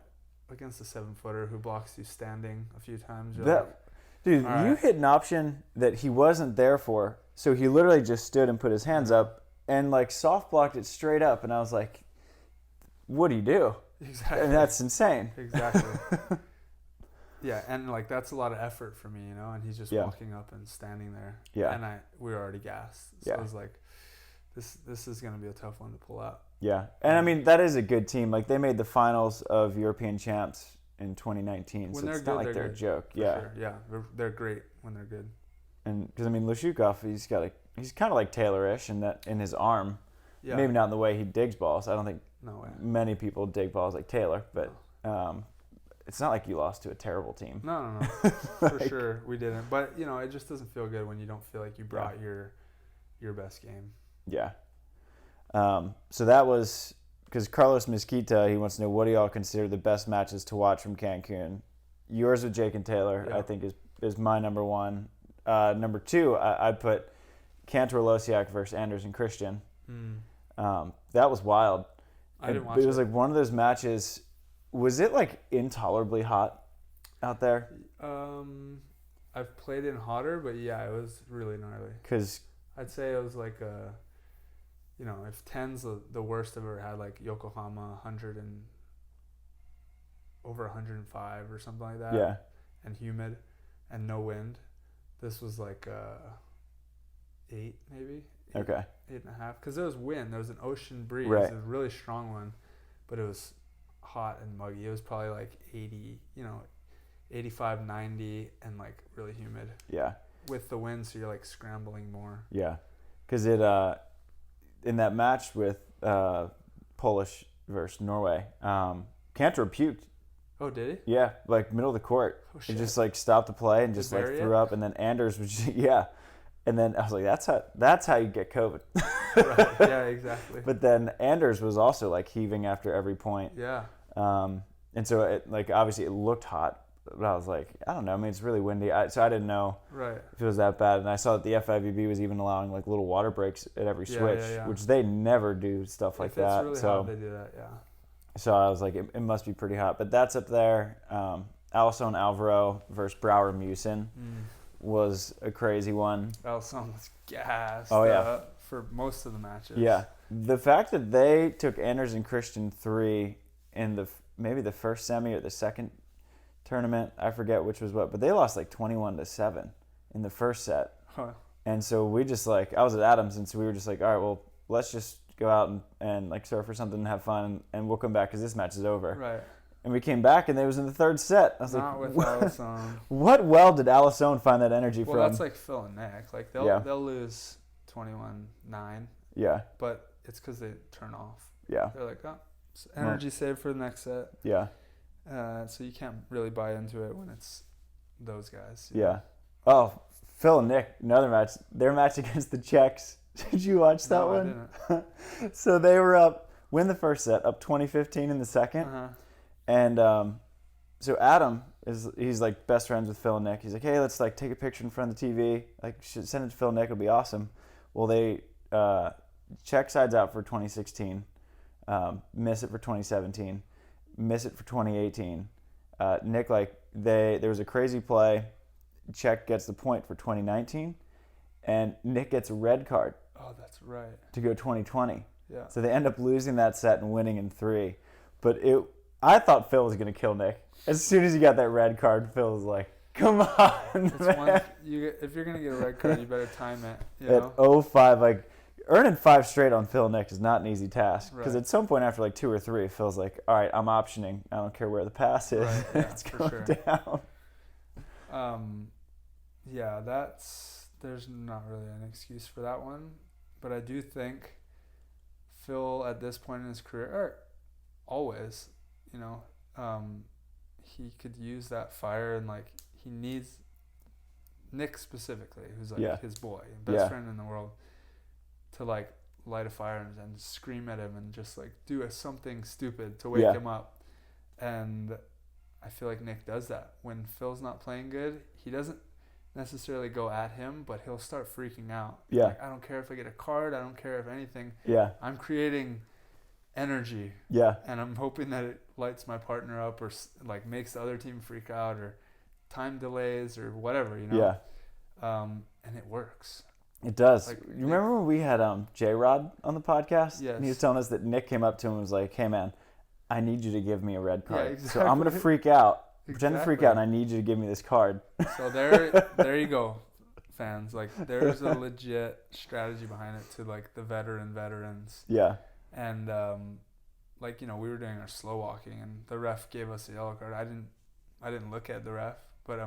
against a 7-footer who blocks you standing a few times. Dude, you hit an option that he wasn't there for, so he literally just stood and put his hands up and like soft blocked it straight up, and I was like, what do you do? Exactly. And that's insane. Exactly. Yeah, and like that's a lot of effort for me, you know, and he's just walking up and standing there. Yeah. And we were already gassed. So I was like, this is going to be a tough one to pull out. Yeah. And I mean, that is a good team. Like they made the finals of European champs in 2019. When so it's not like they're a joke. Sure. Yeah. They're great when they're good. And because I mean, Lushukov, he's kind of like Taylor-ish in his arm. Yeah. Maybe not in the way he digs balls. I don't think many people dig balls like Taylor, but it's not like you lost to a terrible team. No. For sure, we didn't. But, you know, it just doesn't feel good when you don't feel like you brought your best game. Yeah. So that was, because Carlos Mezquita, he wants to know, what do y'all consider the best matches to watch from Cancun? Yours with Jake and Taylor, I think, is my number 1. Number 2, I'd put Cantor Losiak versus Anders and Christian. That was wild. I didn't watch it. It was like one of those matches. Was it like intolerably hot out there? I've played in hotter, but yeah, it was really gnarly. Because I'd say it was like you know, if 10's the worst I've ever had, like Yokohama, 100 and over 105 or something like that. Yeah. And humid and no wind. This was like 8 maybe. Okay. 8.5. Because there was wind. There was an ocean breeze. Right. It was a really strong one, but it was hot and muggy. It was probably like 80, you know, 85, 90, and like really humid. Yeah. With the wind, so you're like scrambling more. Yeah. Because it, in that match with Polish versus Norway, Cantor puked. Oh, did he? Yeah, like middle of the court. Oh, shit. He just like stopped the play and just like threw up, and then Anders was just, And then I was like, that's how you get COVID. Right. Yeah, exactly. But then Anders was also like heaving after every point. Yeah. And so it, like, obviously it looked hot, but I was like, I don't know. I mean, it's really windy, so I didn't know if it was that bad. And I saw that the FIVB was even allowing like little water breaks at every switch, which they never do stuff like that. If it's really hot, they do that, yeah. So I was like, it must be pretty hot. But that's up there. Alison Alvaro versus Brouwer Mewson was a crazy one. Alison was gassed for most of the matches. Yeah. The fact that they took Anders and Christian 3 in maybe the first semi or the second tournament, I forget which was what, but they lost like 21-7 in the first set. Huh. And so we just like, I was at Adams, and so we were just like, all right, well, let's just go out and like surf or something and have fun, and we'll come back because this match is over. Right. And we came back, and they was in the third set. I was Not like, with Alison. What well did Alison find that energy from? Well, that's like Phil and Nick. Like they'll lose 21-9. Yeah. But it's because they turn off. Yeah. They're like, energy save for the next set. Yeah. So you can't really buy into it when it's those guys. Yeah. Oh, Phil and Nick, another match. Their match against the Czechs. Did you watch that one? I didn't. So they were win the first set, up 20-15 in the second. Uh-huh. And so Adam he's like best friends with Phil and Nick. He's like, hey, let's like take a picture in front of the TV. Like, send it to Phil and Nick. It'll be awesome. Well, they check sides out for 2016, miss it for 2017, miss it for 2018. Nick, there was a crazy play. Czech gets the point for 2019, and Nick gets a red card. Oh, that's right. To go 2020. Yeah. So they end up losing that set and winning in 3. But I thought Phil was going to kill Nick. As soon as he got that red card, Phil was like, come on, man. If you're going to get a red card, you better time it. At 0-5, like, earning 5 straight on Phil and Nick is not an easy task. Because at some point after like 2 or 3, Phil's like, all right, I'm optioning. I don't care where the pass is. Right, yeah, it's going down. Yeah, there's not really an excuse for that one. But I do think Phil, at this point in his career, or always, he could use that fire, and like he needs Nick specifically, who's like his boy and best friend in the world, to like light a fire and scream at him and just like do something stupid to wake him up. And I feel like Nick does that. When Phil's not playing good, he doesn't necessarily go at him, but he'll start freaking out. Yeah. Like, I don't care if I get a card. I don't care if anything. Yeah. I'm creating energy. Yeah. And I'm hoping that it lights my partner up, or like makes the other team freak out, or time delays or whatever, Yeah. And it works. It does. Like, you remember when we had J-Rod on the podcast? Yes. And he was telling us that Nick came up to him and was like, hey, man, I need you to give me a red card. Yeah, exactly. So I'm going to freak out. Pretend to freak out, and I need you to give me this card. So there you go, fans. Like, there's a legit strategy behind it to like the veterans. Yeah. And we were doing our slow walking, and the ref gave us a yellow card. I didn't look at the ref, but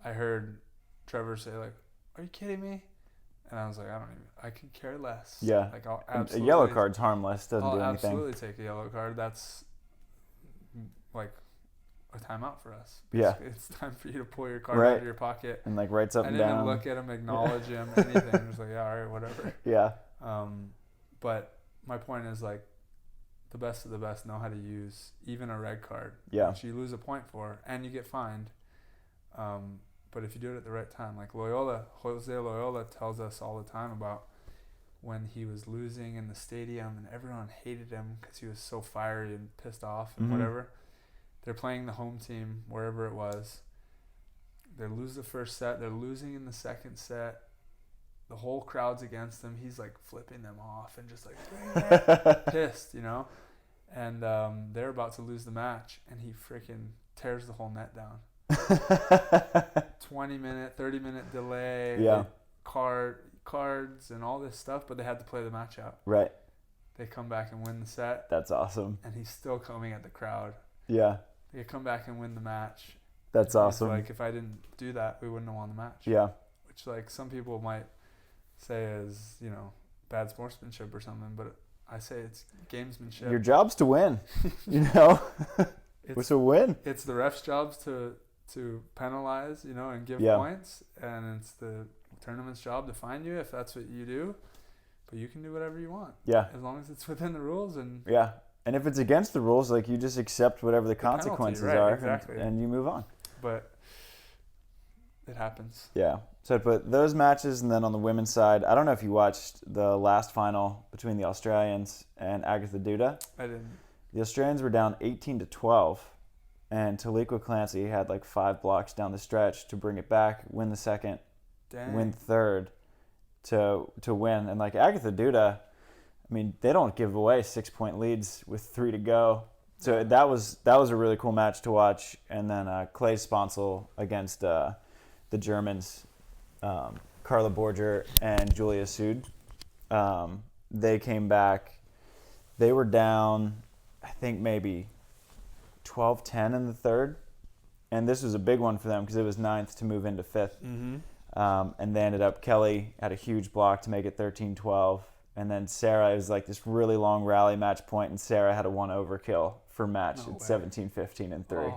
I heard Trevor say like, "Are you kidding me?" And I was like, I could care less. Yeah. Like, I'll absolutely. A yellow card's harmless. Doesn't do anything. I'll absolutely take a yellow card. That's like a timeout for us. Basically. Yeah. It's time for you to pull your card out of your pocket. And like write something down. I didn't look at him, acknowledge him, anything. I was like, yeah, all right, whatever. Yeah. But my point is, like, the best of the best know how to use even a red card. Yeah. Which you lose a point for, and you get fined. But if you do it at the right time, like Jose Loyola tells us all the time about when he was losing in the stadium and everyone hated him because he was so fiery and pissed off and whatever. They're playing the home team, wherever it was. They lose the first set. They're losing in the second set. The whole crowd's against him. He's like flipping them off and just like pissed, And they're about to lose the match, and he freaking tears the whole net down. 20-minute, 30-minute delay. Yeah. Cards and all this stuff, but they had to play the match out. Right. They come back and win the set. That's awesome. And he's still coming at the crowd. Yeah. They come back and win the match. That's awesome. Like, if I didn't do that, we wouldn't have won the match. Yeah. Which, like, some people might say is, bad sportsmanship or something, but I say it's gamesmanship. Your job's to win, It's a win. It's the ref's jobs to penalize, and give points, and it's the tournament's job to fine you if that's what you do. But you can do whatever you want. Yeah. As long as it's within the rules, and And if it's against the rules, like, you just accept whatever the consequences penalty, right, are, exactly. and you move on. But it happens. Yeah. So I'd put those matches, and then on the women's side, I don't know if you watched the last final between the Australians and Agatha Duda. I didn't. The Australians were down 18-12, and Taliqua Clancy had like 5 blocks down the stretch to bring it back, win the second, win third to win. And like Agatha Duda, I mean, they don't give away 6-point leads with 3 to go. So that was a really cool match to watch. And then Clay Sponsel against the Germans, Carla Borger and Julia Sud. They came back. They were down, I think, maybe 12-10 in the third. And this was a big one for them because it was 9th to move into 5th. Mm-hmm. And they ended up, Kelly had a huge block to make it 13-12. And then Sarah, it was like this really long rally match point, and Sarah had a 1 overkill for match at 17-15 and 3. I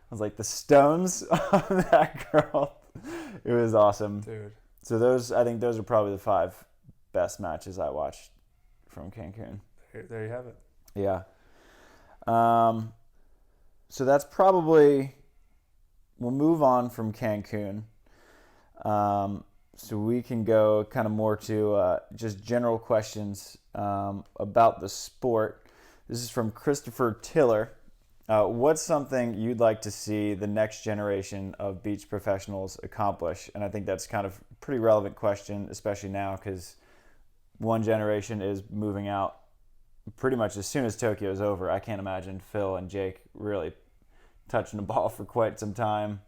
was like, the stones on that girl. It was awesome. Dude. So I think those are probably the 5 best matches I watched from Cancun. There you have it. Yeah. So that's probably, we'll move on from Cancun. So we can go kind of more to just general questions about the sport. This is from Christopher Tiller. What's something you'd like to see the next generation of beach professionals accomplish? And I think that's kind of a pretty relevant question, especially now, because one generation is moving out pretty much as soon as Tokyo is over. I can't imagine Phil and Jake really touching the ball for quite some time.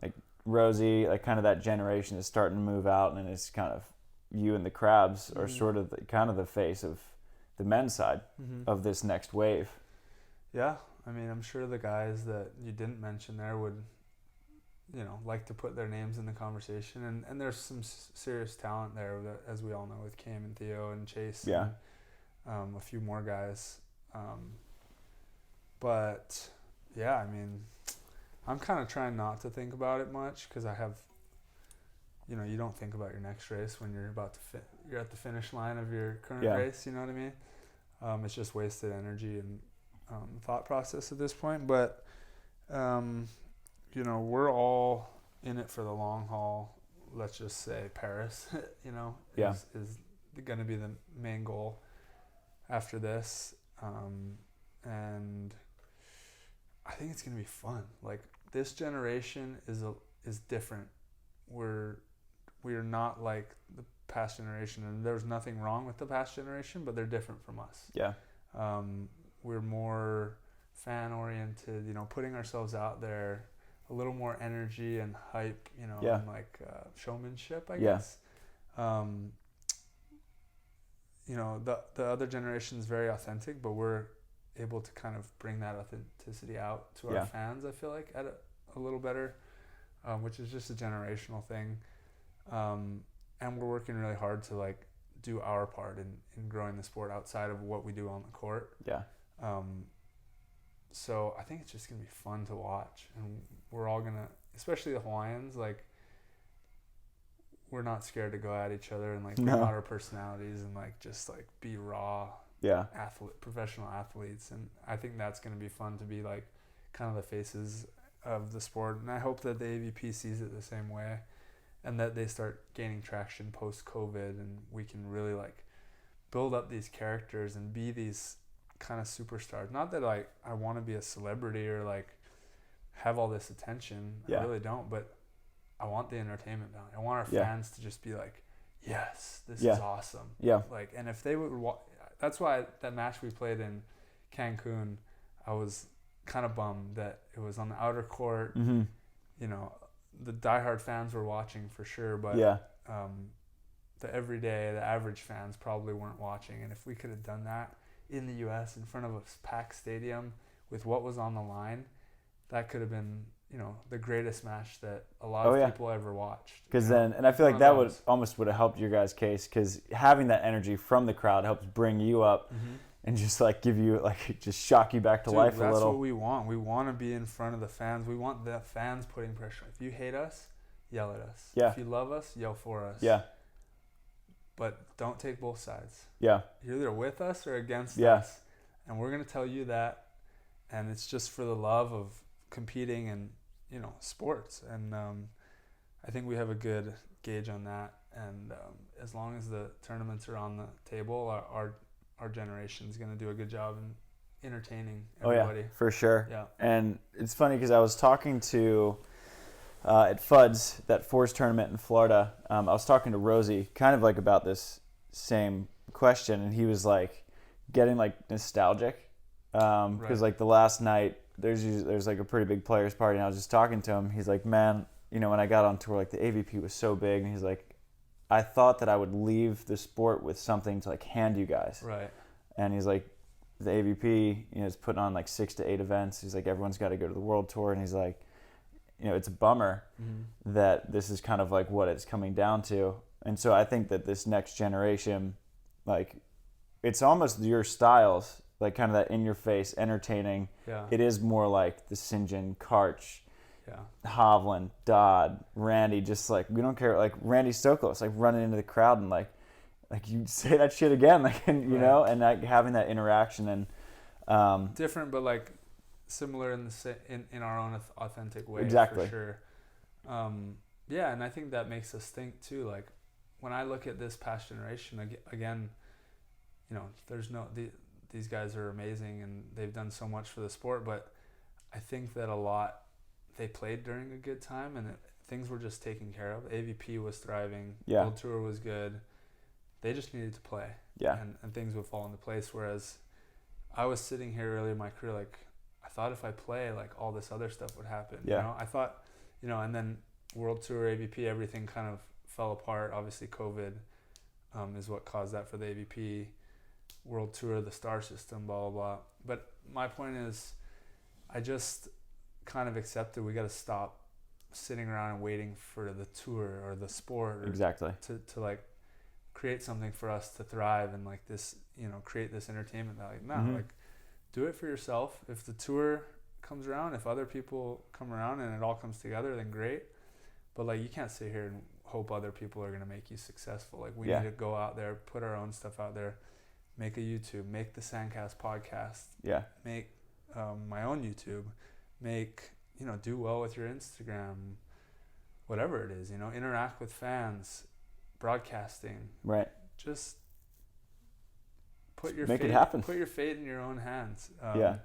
Like Rosie, like kind of that generation is starting to move out, and it's kind of you and the Crabbs are sort of kind of the face of the men's side of this next wave. Yeah, I mean, I'm sure the guys that you didn't mention there would, like to put their names in the conversation, and there's some serious talent there, that, as we all know, with Cam and Theo and Chase. Yeah. And, a few more guys. But yeah, I mean, I'm kind of trying not to think about it much because I have, you don't think about your next race when you're about to you're at the finish line of your current race. You know what I mean? It's just wasted energy and thought process at this point. But we're all in it for the long haul. Let's just say Paris, is going to be the main goal after this. And I think it's going to be fun. Like, this generation is different. We are not like the past generation, and there's nothing wrong with the past generation, but they're different from us. Yeah. We're more fan oriented, putting ourselves out there, a little more energy and hype, and like showmanship, I guess. The other generation is very authentic, but we're able to kind of bring that authenticity out to our fans, I feel like, at a little better, which is just a generational thing. And we're working really hard to like do our part in growing the sport outside of what we do on the court. Yeah. So I think it's just going to be fun to watch, and we're all going to, especially the Hawaiians, like, we're not scared to go at each other and like bring out our personalities and like just like be raw professional athletes. And I think that's going to be fun to be like kind of the faces of the sport. And I hope that the AVP sees it the same way, and that they start gaining traction post-COVID, and we can really like build up these characters and be these kind of superstars. Not that like I want to be a celebrity or like have all this attention. I really don't, but I want the entertainment value. I want our fans to just be like, yes, this is awesome. Yeah. Like, and if they would that's why that match we played in Cancun, I was kind of bummed that it was on the outer court. Mm-hmm. The diehard fans were watching for sure, but the average fans probably weren't watching. And if we could have done that in the U.S. in front of a packed stadium with what was on the line, that could have been, the greatest match that a lot of people ever watched. Because then, and I feel like that would have helped your guys' case, because having that energy from the crowd helps bring you up and just like give you, like, just shock you back to life a little. That's what we want. We want to be in front of the fans. We want the fans putting pressure. If you hate us, yell at us. Yeah. If you love us, yell for us. Yeah. But don't take both sides. Yeah. You're either with us or against us. and we're going to tell you that, and it's just for the love of competing and, you know, sports. And I think we have a good gauge on that, and as long as the tournaments are on the table, our generation is going to do a good job in entertaining everybody. Oh yeah, for sure. Yeah. And it's funny because I was talking to at FUDS, that Force tournament in Florida, I was talking to Rosie kind of like about this same question, and he was like getting like nostalgic because like the last night there's like a pretty big players party, and I was just talking to him. He's like, man, you know, when I got on tour, like the AVP was so big, and he's like, I thought that I would leave the sport with something to like hand you guys. Right. And he's like, the AVP, you know, is putting on like 6 to 8 events. He's like, everyone's got to go to the world tour, and he's like, you know, it's a bummer that this is kind of like what it's coming down to. And so I think that this next generation, like, it's almost your styles, like kind of that in-your-face, entertaining. Yeah. It is more like the St. John, Karch, yeah, Hovland, Dodd, Randy, just like, we don't care. Like Randy Stokos, like running into the crowd and like you say that shit again, like, and, you know, and like having that interaction and different, but like similar in our own authentic way. Exactly. For sure. Yeah, and I think that makes us think too. Like when I look at this past generation again, you know, these guys are amazing and they've done so much for the sport, but I think that a lot they played during a good time, and things were just taken care of. AVP was thriving. Yeah. World Tour was good. They just needed to play. Yeah. And things would fall into place. Whereas I was sitting here early in my career, like I thought if I play, like all this other stuff would happen. Yeah. You know, I thought, you know, and then World Tour, AVP, everything kind of fell apart. Obviously, COVID is what caused that for the AVP. World Tour, the star system, blah, blah, blah. But my point is, I just kind of accepted we got to stop sitting around and waiting for the tour or the sport to like create something for us to thrive and like this, you know, create this entertainment that like, no, like do it for yourself. If the tour comes around, if other people come around and it all comes together, then great. But like, you can't sit here and hope other people are going to make you successful. Like we need to go out there, put our own stuff out there, make a YouTube, make the SANDCAST podcast, make my own YouTube, make, you know, do well with your Instagram, whatever it is, you know, interact with fans, broadcasting. Right. Just make it happen. Put your fate in your own hands. Yeah.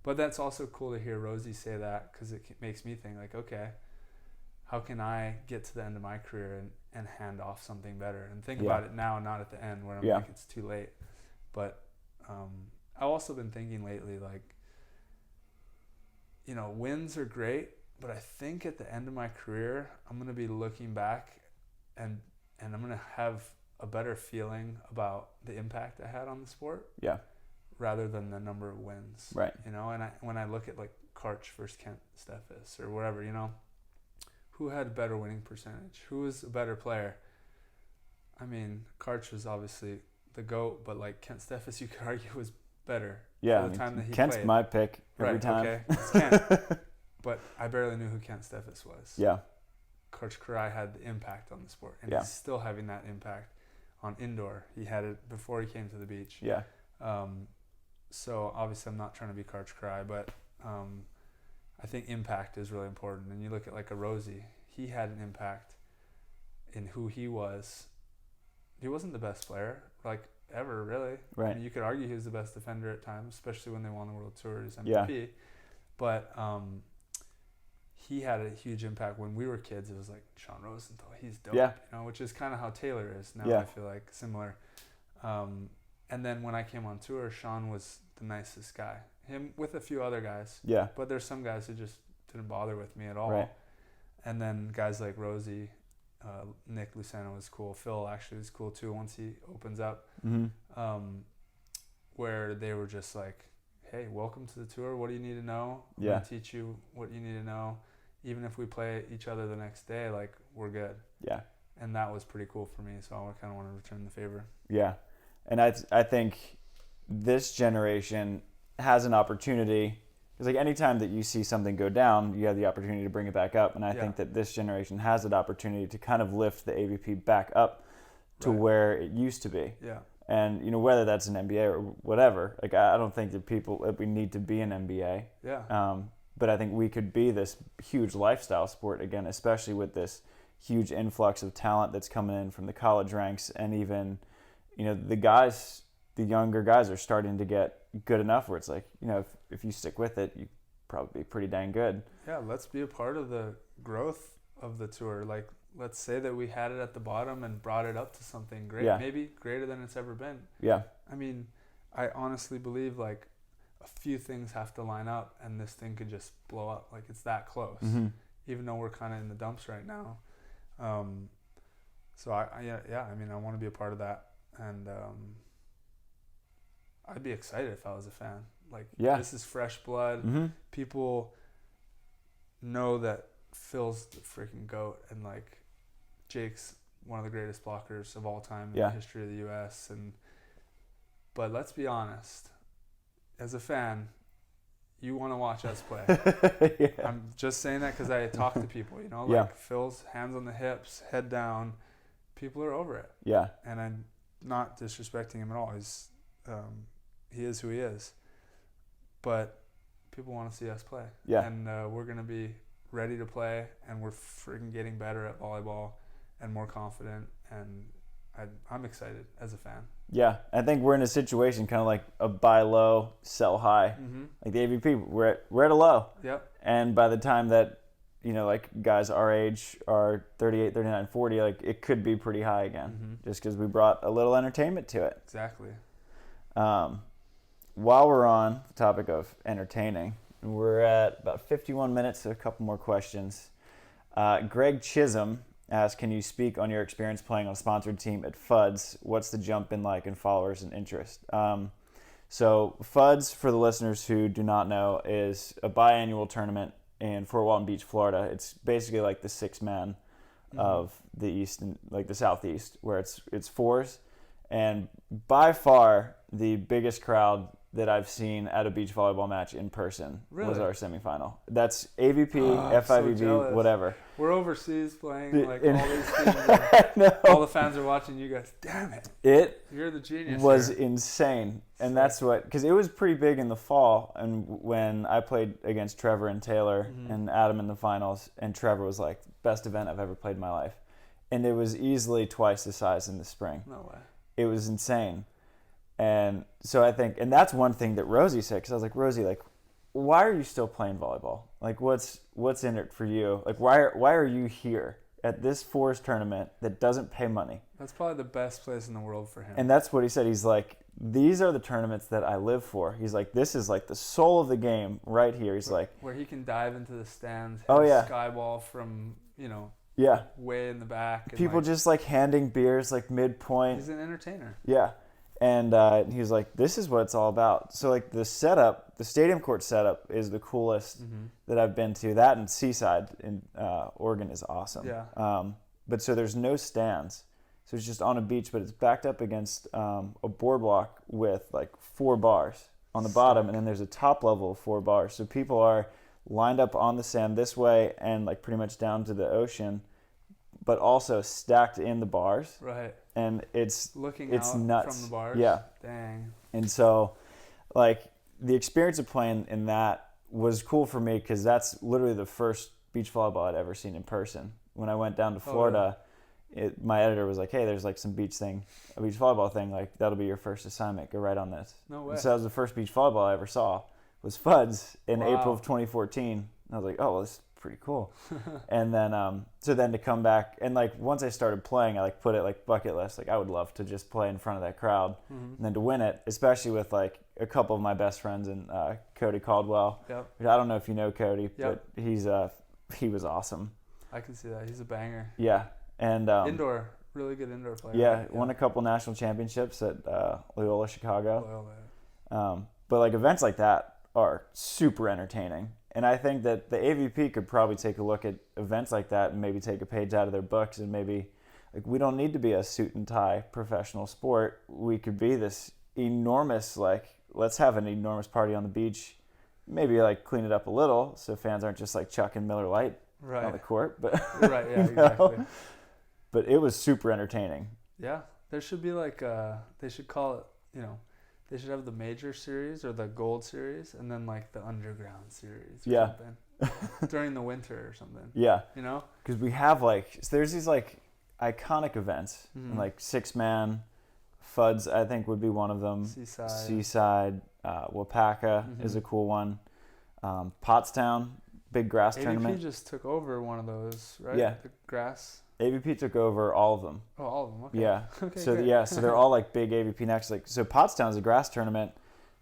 But that's also cool to hear Rosie say that, because it makes me think like, okay, how can I get to the end of my career and hand off something better and think about it now, not at the end where I'm like, it's too late. But I've also been thinking lately, like, you know, wins are great, but I think at the end of my career, I'm going to be looking back and I'm going to have a better feeling about the impact I had on the sport. Yeah. Rather than the number of wins. Right. You know, and when I look at like Karch versus Kent Steffes or whatever, you know, who had a better winning percentage? Who was a better player? I mean, Karch was obviously the GOAT, but like Kent Steffes, you could argue was better. Yeah, for the time that he Kent's played. my pick every time. Okay, it's Kent. But I barely knew who Kent Steffes was. Yeah. Karch Kiraly had the impact on the sport, and he's still having that impact on indoor. He had it before he came to the beach. Yeah. So obviously I'm not trying to be Karch Kiraly, but I think impact is really important. And you look at like a Rosie, he had an impact in who he was. He wasn't the best player, like, ever, really. Right. I mean, you could argue he was the best defender at times, especially when they won the World Tour as MVP. Yeah. But he had a huge impact when we were kids. It was like, Sean Rosenthal, he's dope. Yeah. You know, which is kind of how Taylor is now. I feel like similar. And then when I came on tour, Sean was the nicest guy. Him with a few other guys. Yeah. But there's some guys who just didn't bother with me at all. Right. And then guys like Rosie, Nick Luceno was cool. Phil actually was cool too once he opens up. Mm-hmm. Where they were just like, hey, welcome to the tour. What do you need to know? I'm going to teach you what you need to know. Even if we play each other the next day, like, we're good. Yeah. And that was pretty cool for me. So I kind of want to return the favor. Yeah. And I think this generation has an opportunity, because like anytime that you see something go down, you have the opportunity to bring it back up. And I think that this generation has that opportunity to kind of lift the AVP back up to where it used to be. Yeah. And, whether that's an NBA or whatever, like, I don't think that we need to be an NBA. Yeah. But I think we could be this huge lifestyle sport again, especially with this huge influx of talent that's coming in from the college ranks. And even, the younger guys are starting to get good enough where it's like, if you stick with it, you probably be pretty dang good. Yeah, let's be a part of the growth of the tour. Like, let's say that we had it at the bottom and brought it up to something great, maybe greater than it's ever been. Yeah. I mean, I honestly believe like a few things have to line up and this thing could just blow up. Like, it's that close, even though we're kind of in the dumps right now. So I want to be a part of that. And I'd be excited if I was a fan. Like, this is fresh blood. People know that Phil's the freaking GOAT, and like Jake's one of the greatest blockers of all time in the history of the U.S. But let's be honest, as a fan, you want to watch us play. I'm just saying that because I talk to people, like Phil's hands on the hips, head down. People are over it. Yeah. And I'm not disrespecting him at all. He is who he is. But people want to see us play. Yeah. And we're going to be ready to play, and we're freaking getting better at volleyball and more confident, and I'm excited as a fan. Yeah, I think we're in a situation kind of like a buy low, sell high. Like the AVP, we're at a low. Yep. And by the time that, like guys our age are 38, 39, 40, like it could be pretty high again, just because we brought a little entertainment to it. Exactly. While we're on the topic of entertaining, we're at about 51 minutes, so a couple more questions. Greg Chisholm asks, can you speak on your experience playing on a sponsored team at FUDS? What's the jump been like in followers and interest? So FUDS, for the listeners who do not know, is a biannual tournament in Fort Walton Beach, Florida. It's basically like the six man of the East and like the Southeast, where it's fours. And by far the biggest crowd that I've seen at a beach volleyball match in person was our semifinal. That's AVP, FIVB, so whatever. We're overseas playing, like all these teams. All the fans are watching you guys. Damn it. You're the genius. It was insane. And that's because it was pretty big in the fall. And when I played against Trevor and Taylor and Adam in the finals, and Trevor was like, best event I've ever played in my life. And it was easily twice the size in the spring. No way. It was insane. And so I think, and that's one thing that Rosie said, because I was like, Rosie, like, why are you still playing volleyball? Like, what's in it for you? Like, why are you here at this fours tournament that doesn't pay money? That's probably the best place in the world for him. And that's what he said. He's like, these are the tournaments that I live for. He's like, this is like the soul of the game right here. He's where he can dive into the stands, skyball from, way in the back. People just like handing beers like midpoint. He's an entertainer. Yeah. And he was like, this is what it's all about. So like the stadium court setup is the coolest that I've been to. That and Seaside in Oregon is awesome. Yeah. But so there's no stands. So it's just on a beach, but it's backed up against a boardwalk with like 4 bars on the bottom. And then there's a top level of 4 bars. So people are lined up on the sand this way and like pretty much down to the ocean, but also stacked in the bars. Right. And it's out nuts from the bars. Yeah. Dang. And so, like, the experience of playing in that was cool for me because that's literally the first beach volleyball I'd ever seen in person. When I went down to Florida, my editor was like, "Hey, there's like some beach volleyball thing. Like, that'll be your first assignment. Go right on this." No way. And so that was the first beach volleyball I ever saw. Was FUDS in April of 2014. And I was like, "Oh, well, this is pretty cool." And then so then to come back and like once I started playing, I like put it like bucket list, like I would love to just play in front of that crowd. And then to win it, especially with like a couple of my best friends and Cody Caldwell. Yep. I don't know if you know Cody, but he was awesome. I can see that. He's a banger. Yeah. And really good indoor player. Yeah, won a couple national championships at Loyola Chicago. But like events like that are super entertaining. And I think that the AVP could probably take a look at events like that and maybe take a page out of their books and maybe, like, we don't need to be a suit and tie professional sport. We could be this enormous, like, let's have an enormous party on the beach, maybe, like, clean it up a little so fans aren't just, like, chucking Miller Lite on the court. But, right, yeah, exactly. But it was super entertaining. Yeah. There should be like they should call it, you know, they should have the major series or the gold series and then like the underground series or something during the winter or something. Yeah. You know? Because we have like, so there's these like iconic events, and like 6-man, FUDS I think would be one of them. Seaside, Wapaka is a cool one. Pottstown, big grass tournament. AVP just took over one of those, right? Yeah. The grass. AVP took over all of them. Oh, all of them. Okay. Yeah. Okay, so great. so they're all like big AVP next. Like, so Pottstown is a grass tournament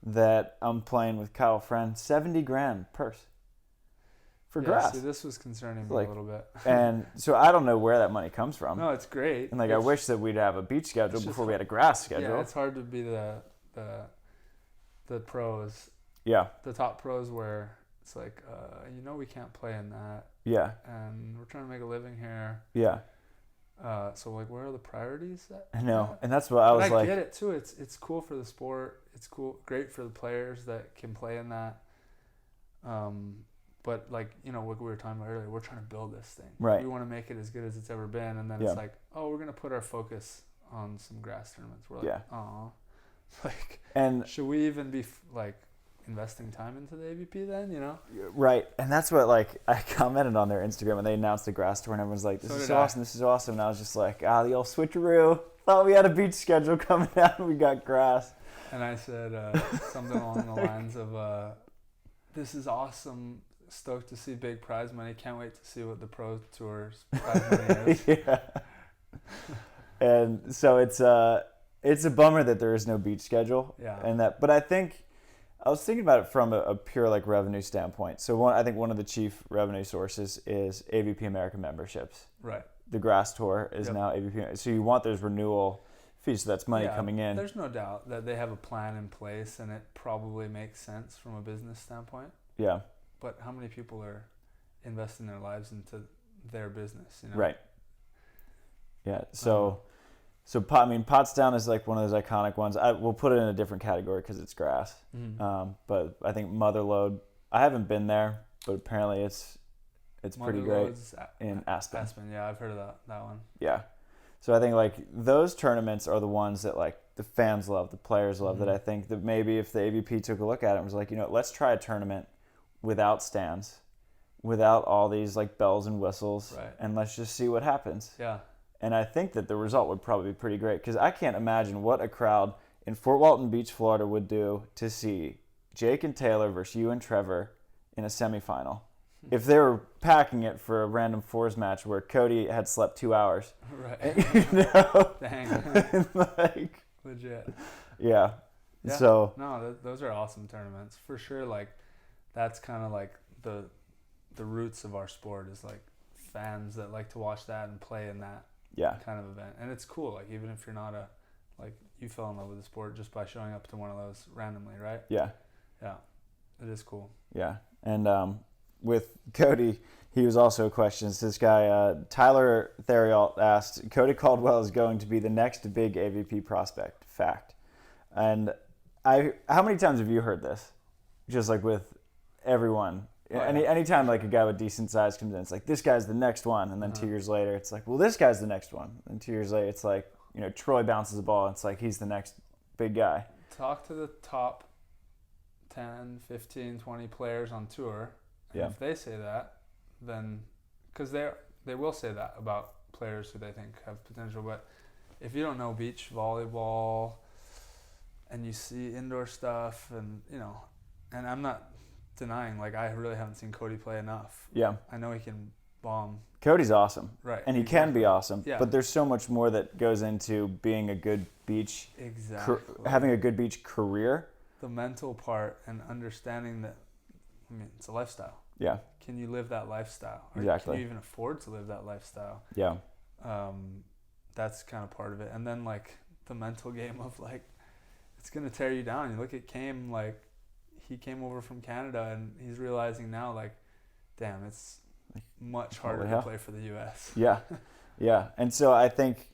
that I'm playing with Kyle Friend. $70,000 purse for grass. See, this was concerning me a little bit. And so I don't know where that money comes from. No, it's great. And like, I wish that we'd have a beach schedule before we had a grass schedule. Yeah, it's hard to be the pros. Yeah. The top pros where it's like, you know, we can't play in that. Yeah. And we're trying to make a living here. Yeah. So like, where are the priorities? I know, and that's what I was like. I get it too. It's cool for the sport. It's cool, great for the players that can play in that. But like, you know, what we were talking about earlier, we're trying to build this thing. Right. We want to make it as good as it's ever been, and then it's like, oh, we're gonna put our focus on some grass tournaments. We're like, oh, like, and should we even be like investing time into the AVP then, you know? Right. And that's what, like, I commented on their Instagram when they announced the grass tour and everyone's like, this is awesome. And I was just like, the old switcheroo. Thought we had a beach schedule coming out and we got grass. And I said something along the lines of, this is awesome. Stoked to see big prize money. Can't wait to see what the Pro Tour's prize money is. Yeah. And so it's a bummer that there is no beach schedule. Yeah. But I think, I was thinking about it from a pure like revenue standpoint. So I think one of the chief revenue sources is AVP American memberships. Right. The grass tour is now AVP. So you want those renewal fees. So that's money coming in. There's no doubt that they have a plan in place, and it probably makes sense from a business standpoint. Yeah. But how many people are investing their lives into their business? You know? Right. Yeah. So Pottstown is like one of those iconic ones. We'll put it in a different category because it's grass. But I think Motherlode, I haven't been there, but apparently it's pretty great in Aspen. Yeah, I've heard of that one. Yeah. So I think like those tournaments are the ones that like the fans love, the players love, that I think that maybe if the AVP took a look at it and was like, you know, let's try a tournament without stands, without all these like bells and whistles, and let's just see what happens. Yeah. And I think that the result would probably be pretty great, because I can't imagine what a crowd in Fort Walton Beach, Florida would do to see Jake and Taylor versus you and Trevor in a semifinal. If they were packing it for a random fours match where Cody had slept 2 hours. Right. You know? Dang. Like, legit. Yeah. So. No, those are awesome tournaments. For sure, like, that's kind of like the roots of our sport is like fans that like to watch that and play in that. Yeah. Kind of event. And it's cool, like, even if you're not like, you fell in love with the sport just by showing up to one of those randomly, right? Yeah. Yeah. It is cool. Yeah. And with Cody, he was also a question. This guy, Tyler Theriault, asked, Cody Caldwell is going to be the next big AVP prospect. Fact. And how many times have you heard this? Just like with everyone. Anytime like a guy with decent size comes in, it's like, this guy's the next one. And then 2 years later, it's like, well, this guy's the next one. And 2 years later, it's like, you know, Troy bounces the ball. And it's like, he's the next big guy. Talk to the top 10, 15, 20 players on tour. And if they say that, then, because they will say that about players who they think have potential. But if you don't know beach volleyball and you see indoor stuff and, you know, and I'm not denying, like, I really haven't seen Cody play enough. Yeah. I know he can bomb. Cody's awesome. Right. And he can be awesome. Yeah. But there's so much more that goes into being a good beach. Exactly. Having a good beach career. The mental part and understanding that, I mean, it's a lifestyle. Yeah. Can you live that lifestyle? Or exactly. Can you even afford to live that lifestyle? Yeah. That's kind of part of it. And then, like, the mental game of, like, it's going to tear you down. You look at Cam, like, he came over from Canada and he's realizing now, like, damn, it's much harder to play for the U.S. Yeah. Yeah. And so I think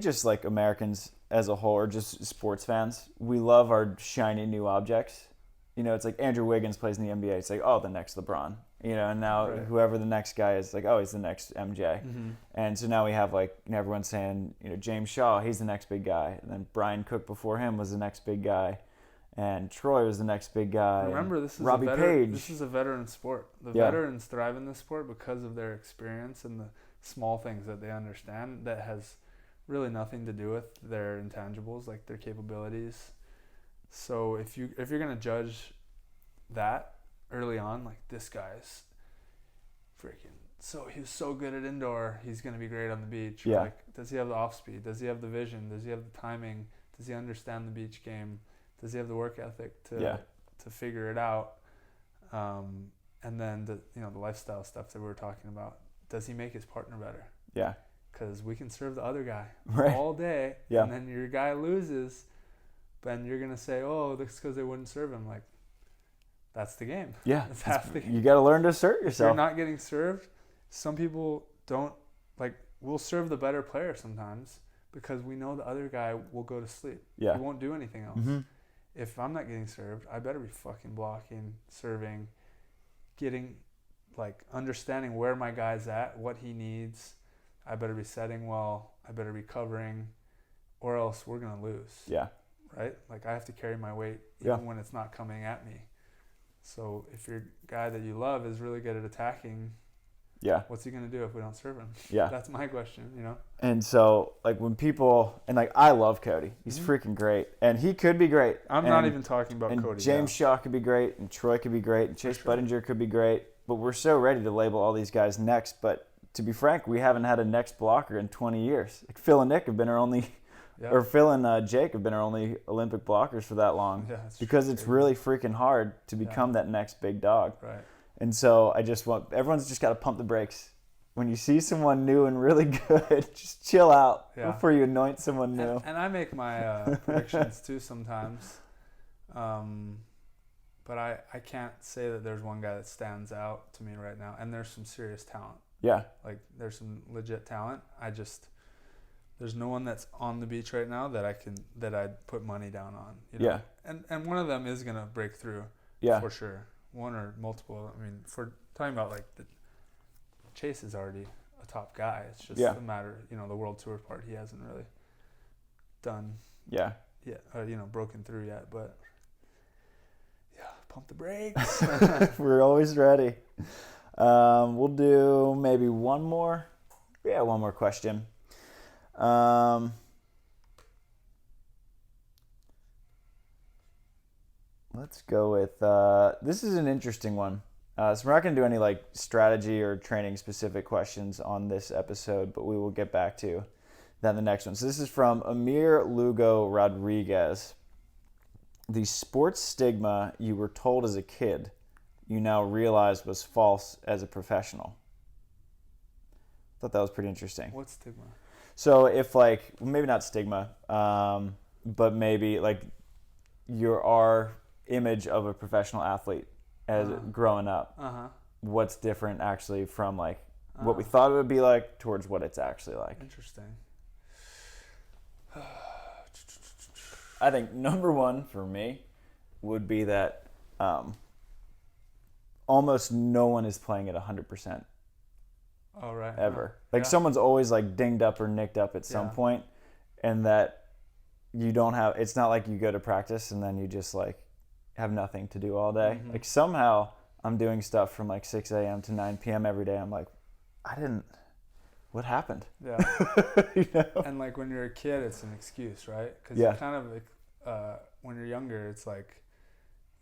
just like Americans as a whole, or just sports fans, we love our shiny new objects. it's like Andrew Wiggins plays in the NBA. It's like, oh, the next LeBron. And now whoever the next guy is, like, oh, he's the next MJ. Mm-hmm. And so now we have, like, everyone's saying, James Shaw, he's the next big guy. And then Brian Cook before him was the next big guy. And Troy was the next big guy. Remember, this is Robbie Page. This is a veteran sport. The veterans thrive in this sport because of their experience and the small things that they understand that has really nothing to do with their intangibles, like their capabilities. So if you're gonna judge that early on, like, this guy's freaking he was so good at indoor, he's gonna be great on the beach. Yeah. Like, does he have the off speed? Does he have the vision? Does he have the timing? Does he understand the beach game? Does he have the work ethic to figure it out? And then the lifestyle stuff that we were talking about. Does he make his partner better? Yeah. Because we can serve the other guy all day, and then your guy loses, then you're gonna say, "Oh, that's because they wouldn't serve him." Like, that's the game. Yeah. That's half the game. You got to learn to assert yourself. If you're not getting served, some people don't we'll serve the better player sometimes because we know the other guy will go to sleep. Yeah. He won't do anything else. Mm-hmm. If I'm not getting served, I better be fucking blocking, serving, getting, understanding where my guy's at, what he needs. I better be setting well. I better be covering, or else we're going to lose. Yeah. Right? I have to carry my weight even when it's not coming at me. So if your guy that you love is really good at attacking, what's he going to do if we don't serve him? Yeah. That's my question, And so, when people, and I love Cody. He's freaking great. And he could be great. I'm not even talking about Cody. James Shaw could be great, and Troy could be great, and Chase Budinger could be great. But we're so ready to label all these guys next. But to be frank, we haven't had a next blocker in 20 years. Phil and Nick have been our only, or Phil and Jake have been our only Olympic blockers for that long. Yeah, because it's really freaking hard to become that next big dog. Right. And so everyone's just got to pump the brakes. When you see someone new and really good, just chill out before you anoint someone new. And I make my predictions too sometimes. But I can't say that there's one guy that stands out to me right now. And there's some serious talent. Yeah. There's some legit talent. There's no one that's on the beach right now that I'd put money down on. Yeah. And one of them is going to break through. Yeah. For sure. One or multiple. I mean, if we're talking about Chase is already a top guy. It's just a matter, the World Tour part he hasn't really done. Yeah. Yet, broken through yet, but pump the brakes. We're always ready. We'll do maybe one more. Yeah, one more question. Let's go with, this is an interesting one. So we're not going to do any strategy or training specific questions on this episode, but we will get back to that in the next one. So this is from Amir Lugo Rodriguez. The sports stigma you were told as a kid, you now realize was false as a professional. I thought that was pretty interesting. What stigma? So if maybe not stigma, but maybe our image of a professional athlete as growing up, what's different actually from what we thought it would be like towards what it's actually like. Interesting. I think number one for me would be that almost no one is playing at 100%. Oh, right. Ever. Someone's always dinged up or nicked up at some point, and that you don't have, it's not like you go to practice and then you just have nothing to do all day. Mm-hmm. Somehow I'm doing stuff from 6 a.m. to 9 p.m. every day. I'm what happened? Yeah. And when you're a kid, it's an excuse, right? Because you kind of, when you're younger, it's like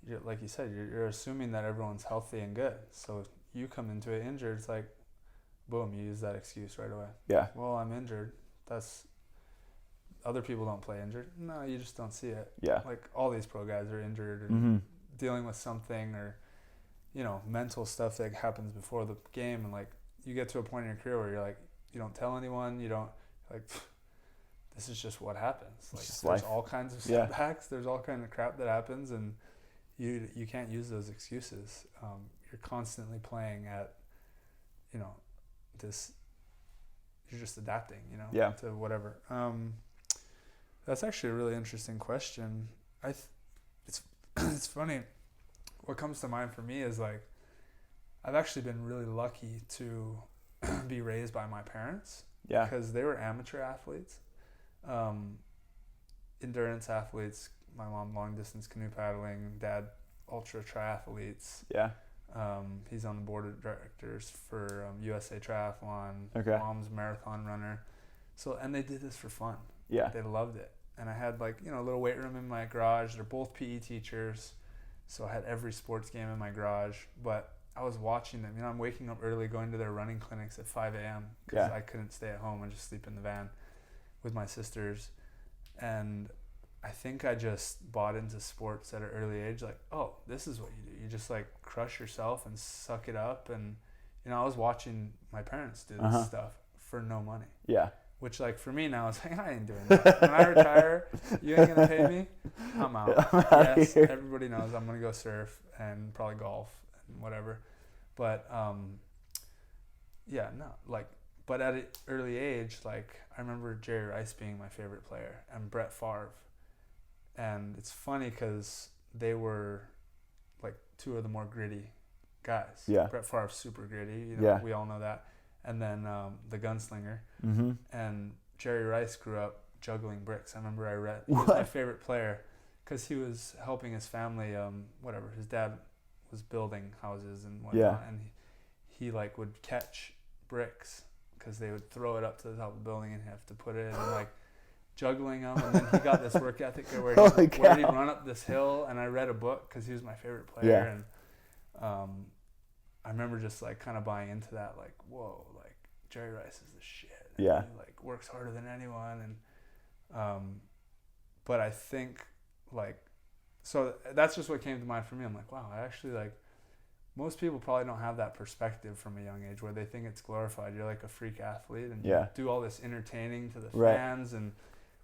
you said, you're assuming that everyone's healthy and good. So if you come into it injured, it's boom, you use that excuse right away. Yeah. Well, I'm injured. Other people don't play injured. No, you just don't see it. Yeah. All these pro guys are injured and dealing with something or, mental stuff that happens before the game. And you get to a point in your career where you're you don't tell anyone. You don't this is just what happens. There's life. All kinds of setbacks. There's all kinds of crap that happens, and you can't use those excuses. You're constantly playing at, this. You're just adapting, to whatever. That's actually a really interesting question. It's funny. what comes to mind for me is like, I've actually been really lucky to be raised by my parents. Yeah. Because they were amateur athletes, endurance athletes. My mom, long distance canoe paddling. Dad, ultra triathletes. Yeah. He's on the board of directors for USA Triathlon. Okay. Mom's marathon runner. So, and they did this for fun. Yeah. They loved it. And I had like, a little weight room in my garage. They're both PE teachers. So I had every sports game in my garage. But I was watching them. I'm waking up early, going to their running clinics at 5 a.m. because I couldn't stay at home and just sleep in the van with my sisters. And I think I just bought into sports at an early age. Like, oh, this is what you do. You just like crush yourself and suck it up. And, I was watching my parents do this stuff for no money. Yeah. Which, like, for me now, it's like, I ain't doing that. When I retire, you ain't going to pay me? I'm out. Yes, everybody knows I'm going to go surf and probably golf and whatever. But, but at an early age, like, I remember Jerry Rice being my favorite player and Brett Favre. And it's funny because they were, like, two of the more gritty guys. Yeah. Brett Favre's super gritty. We all know that. And then the gunslinger. Mm-hmm. And Jerry Rice grew up juggling bricks. I remember I read he was my favorite player because he was helping his family. His dad was building houses and whatnot, and he like would catch bricks because they would throw it up to the top of the building and have to put it in, and like juggling them. And then he got this work ethic where he'd run up this hill. And I read a book because he was my favorite player, and I remember just like kind of buying into that, like, whoa, like Jerry Rice is the shit. And he like works harder than anyone. And but I think like, so that's just what came to mind for me. I'm like, wow, I actually like, most people probably don't have that perspective from a young age where they think it's glorified. You're like a freak athlete and you do all this entertaining to the fans, and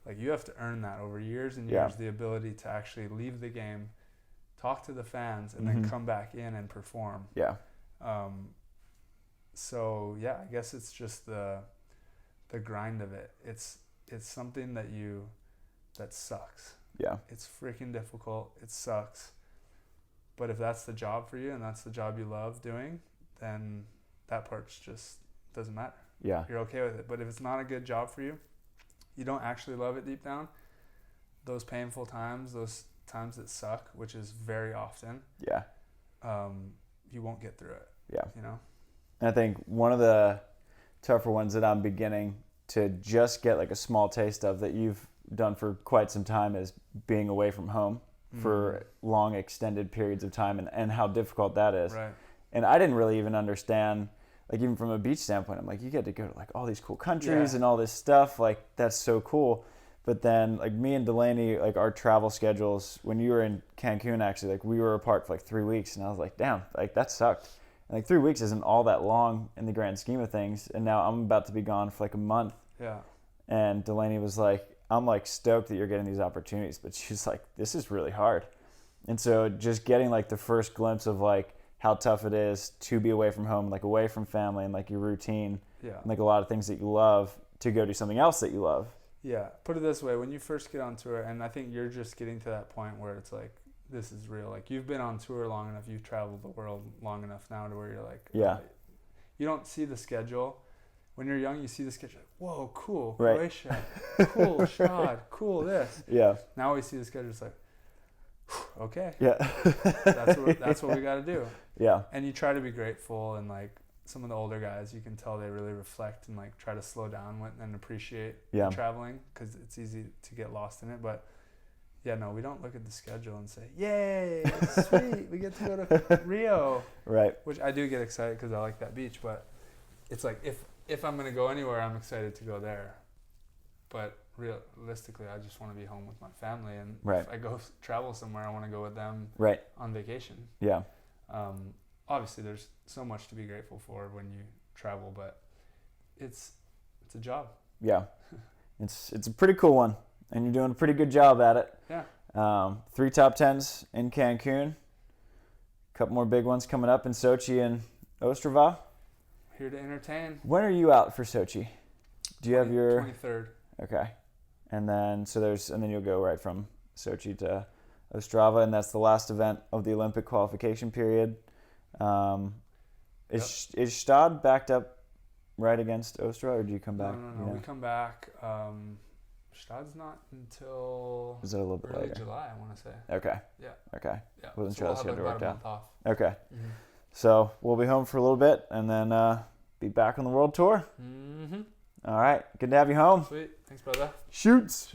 like you have to earn that over years and years, the ability to actually leave the game, talk to the fans, and then come back in and perform. Yeah. So yeah, I guess it's just the grind of it. It's something that sucks. Yeah. It's freaking difficult. It sucks. But if that's the job for you and that's the job you love doing, then that part's just doesn't matter. Yeah. You're okay with it. But if it's not a good job for you, you don't actually love it deep down, those painful times, those times that suck, which is very often. Yeah. You won't get through it. Yeah. And I think one of the tougher ones that I'm beginning to just get like a small taste of that you've done for quite some time is being away from home for long extended periods of time, and how difficult that is. Right. And I didn't really even understand, like even from a beach standpoint, I'm like, you get to go to like all these cool countries and all this stuff, like that's so cool. But then like me and Delaney, like our travel schedules, when you were in Cancun actually, like we were apart for like 3 weeks, and I was like, damn, like that sucked. And like 3 weeks isn't all that long in the grand scheme of things. And now I'm about to be gone for like a month. Yeah. And Delaney was like, I'm like stoked that you're getting these opportunities, but she's like, this is really hard. And so just getting like the first glimpse of like how tough it is to be away from home, like away from family and like your routine, and like a lot of things that you love, to go do something else that you love. Yeah. Put it this way, when you first get on tour, and I think you're just getting to that point where it's like, this is real. Like you've been on tour long enough, you've traveled the world long enough now to where you're like, you don't see the schedule. When you're young, you see the schedule, like, whoa, cool, Croatia, cool, shot, cool this. Yeah. Now we see the schedule, it's like, okay. Yeah. that's what we got to do. Yeah. And you try to be grateful, and like some of the older guys, you can tell they really reflect and like try to slow down and appreciate traveling, because it's easy to get lost in it. But yeah, no, we don't look at the schedule and say, yay, sweet, we get to go to Rio. Right. Which I do get excited because I like that beach, but it's like if I'm going to go anywhere, I'm excited to go there. But realistically, I just want to be home with my family. And if I go travel somewhere, I want to go with them on vacation. Yeah. Obviously, there's so much to be grateful for when you travel, but it's a job. Yeah. It's a pretty cool one, and you're doing a pretty good job at it. Yeah. 3 top 10s in Cancun. A couple more big ones coming up in Sochi and Ostrava. Here to entertain. When are you out for Sochi? Do you have your 23rd? Okay, and then you'll go right from Sochi to Ostrava, and that's the last event of the Olympic qualification period. Is Stade backed up right against Ostra, or do you come back? No. We come back. Stade's not until is it a little bit early later? July, I want to say. Okay. Yeah. Okay. Yeah. Wasn't So sure we'll that's have going to work about a out. month off. Okay. Mm-hmm. So we'll be home for a little bit, and then be back on the world tour. Mm-hmm. All right. Good to have you home. Sweet. Thanks, brother. Shoots.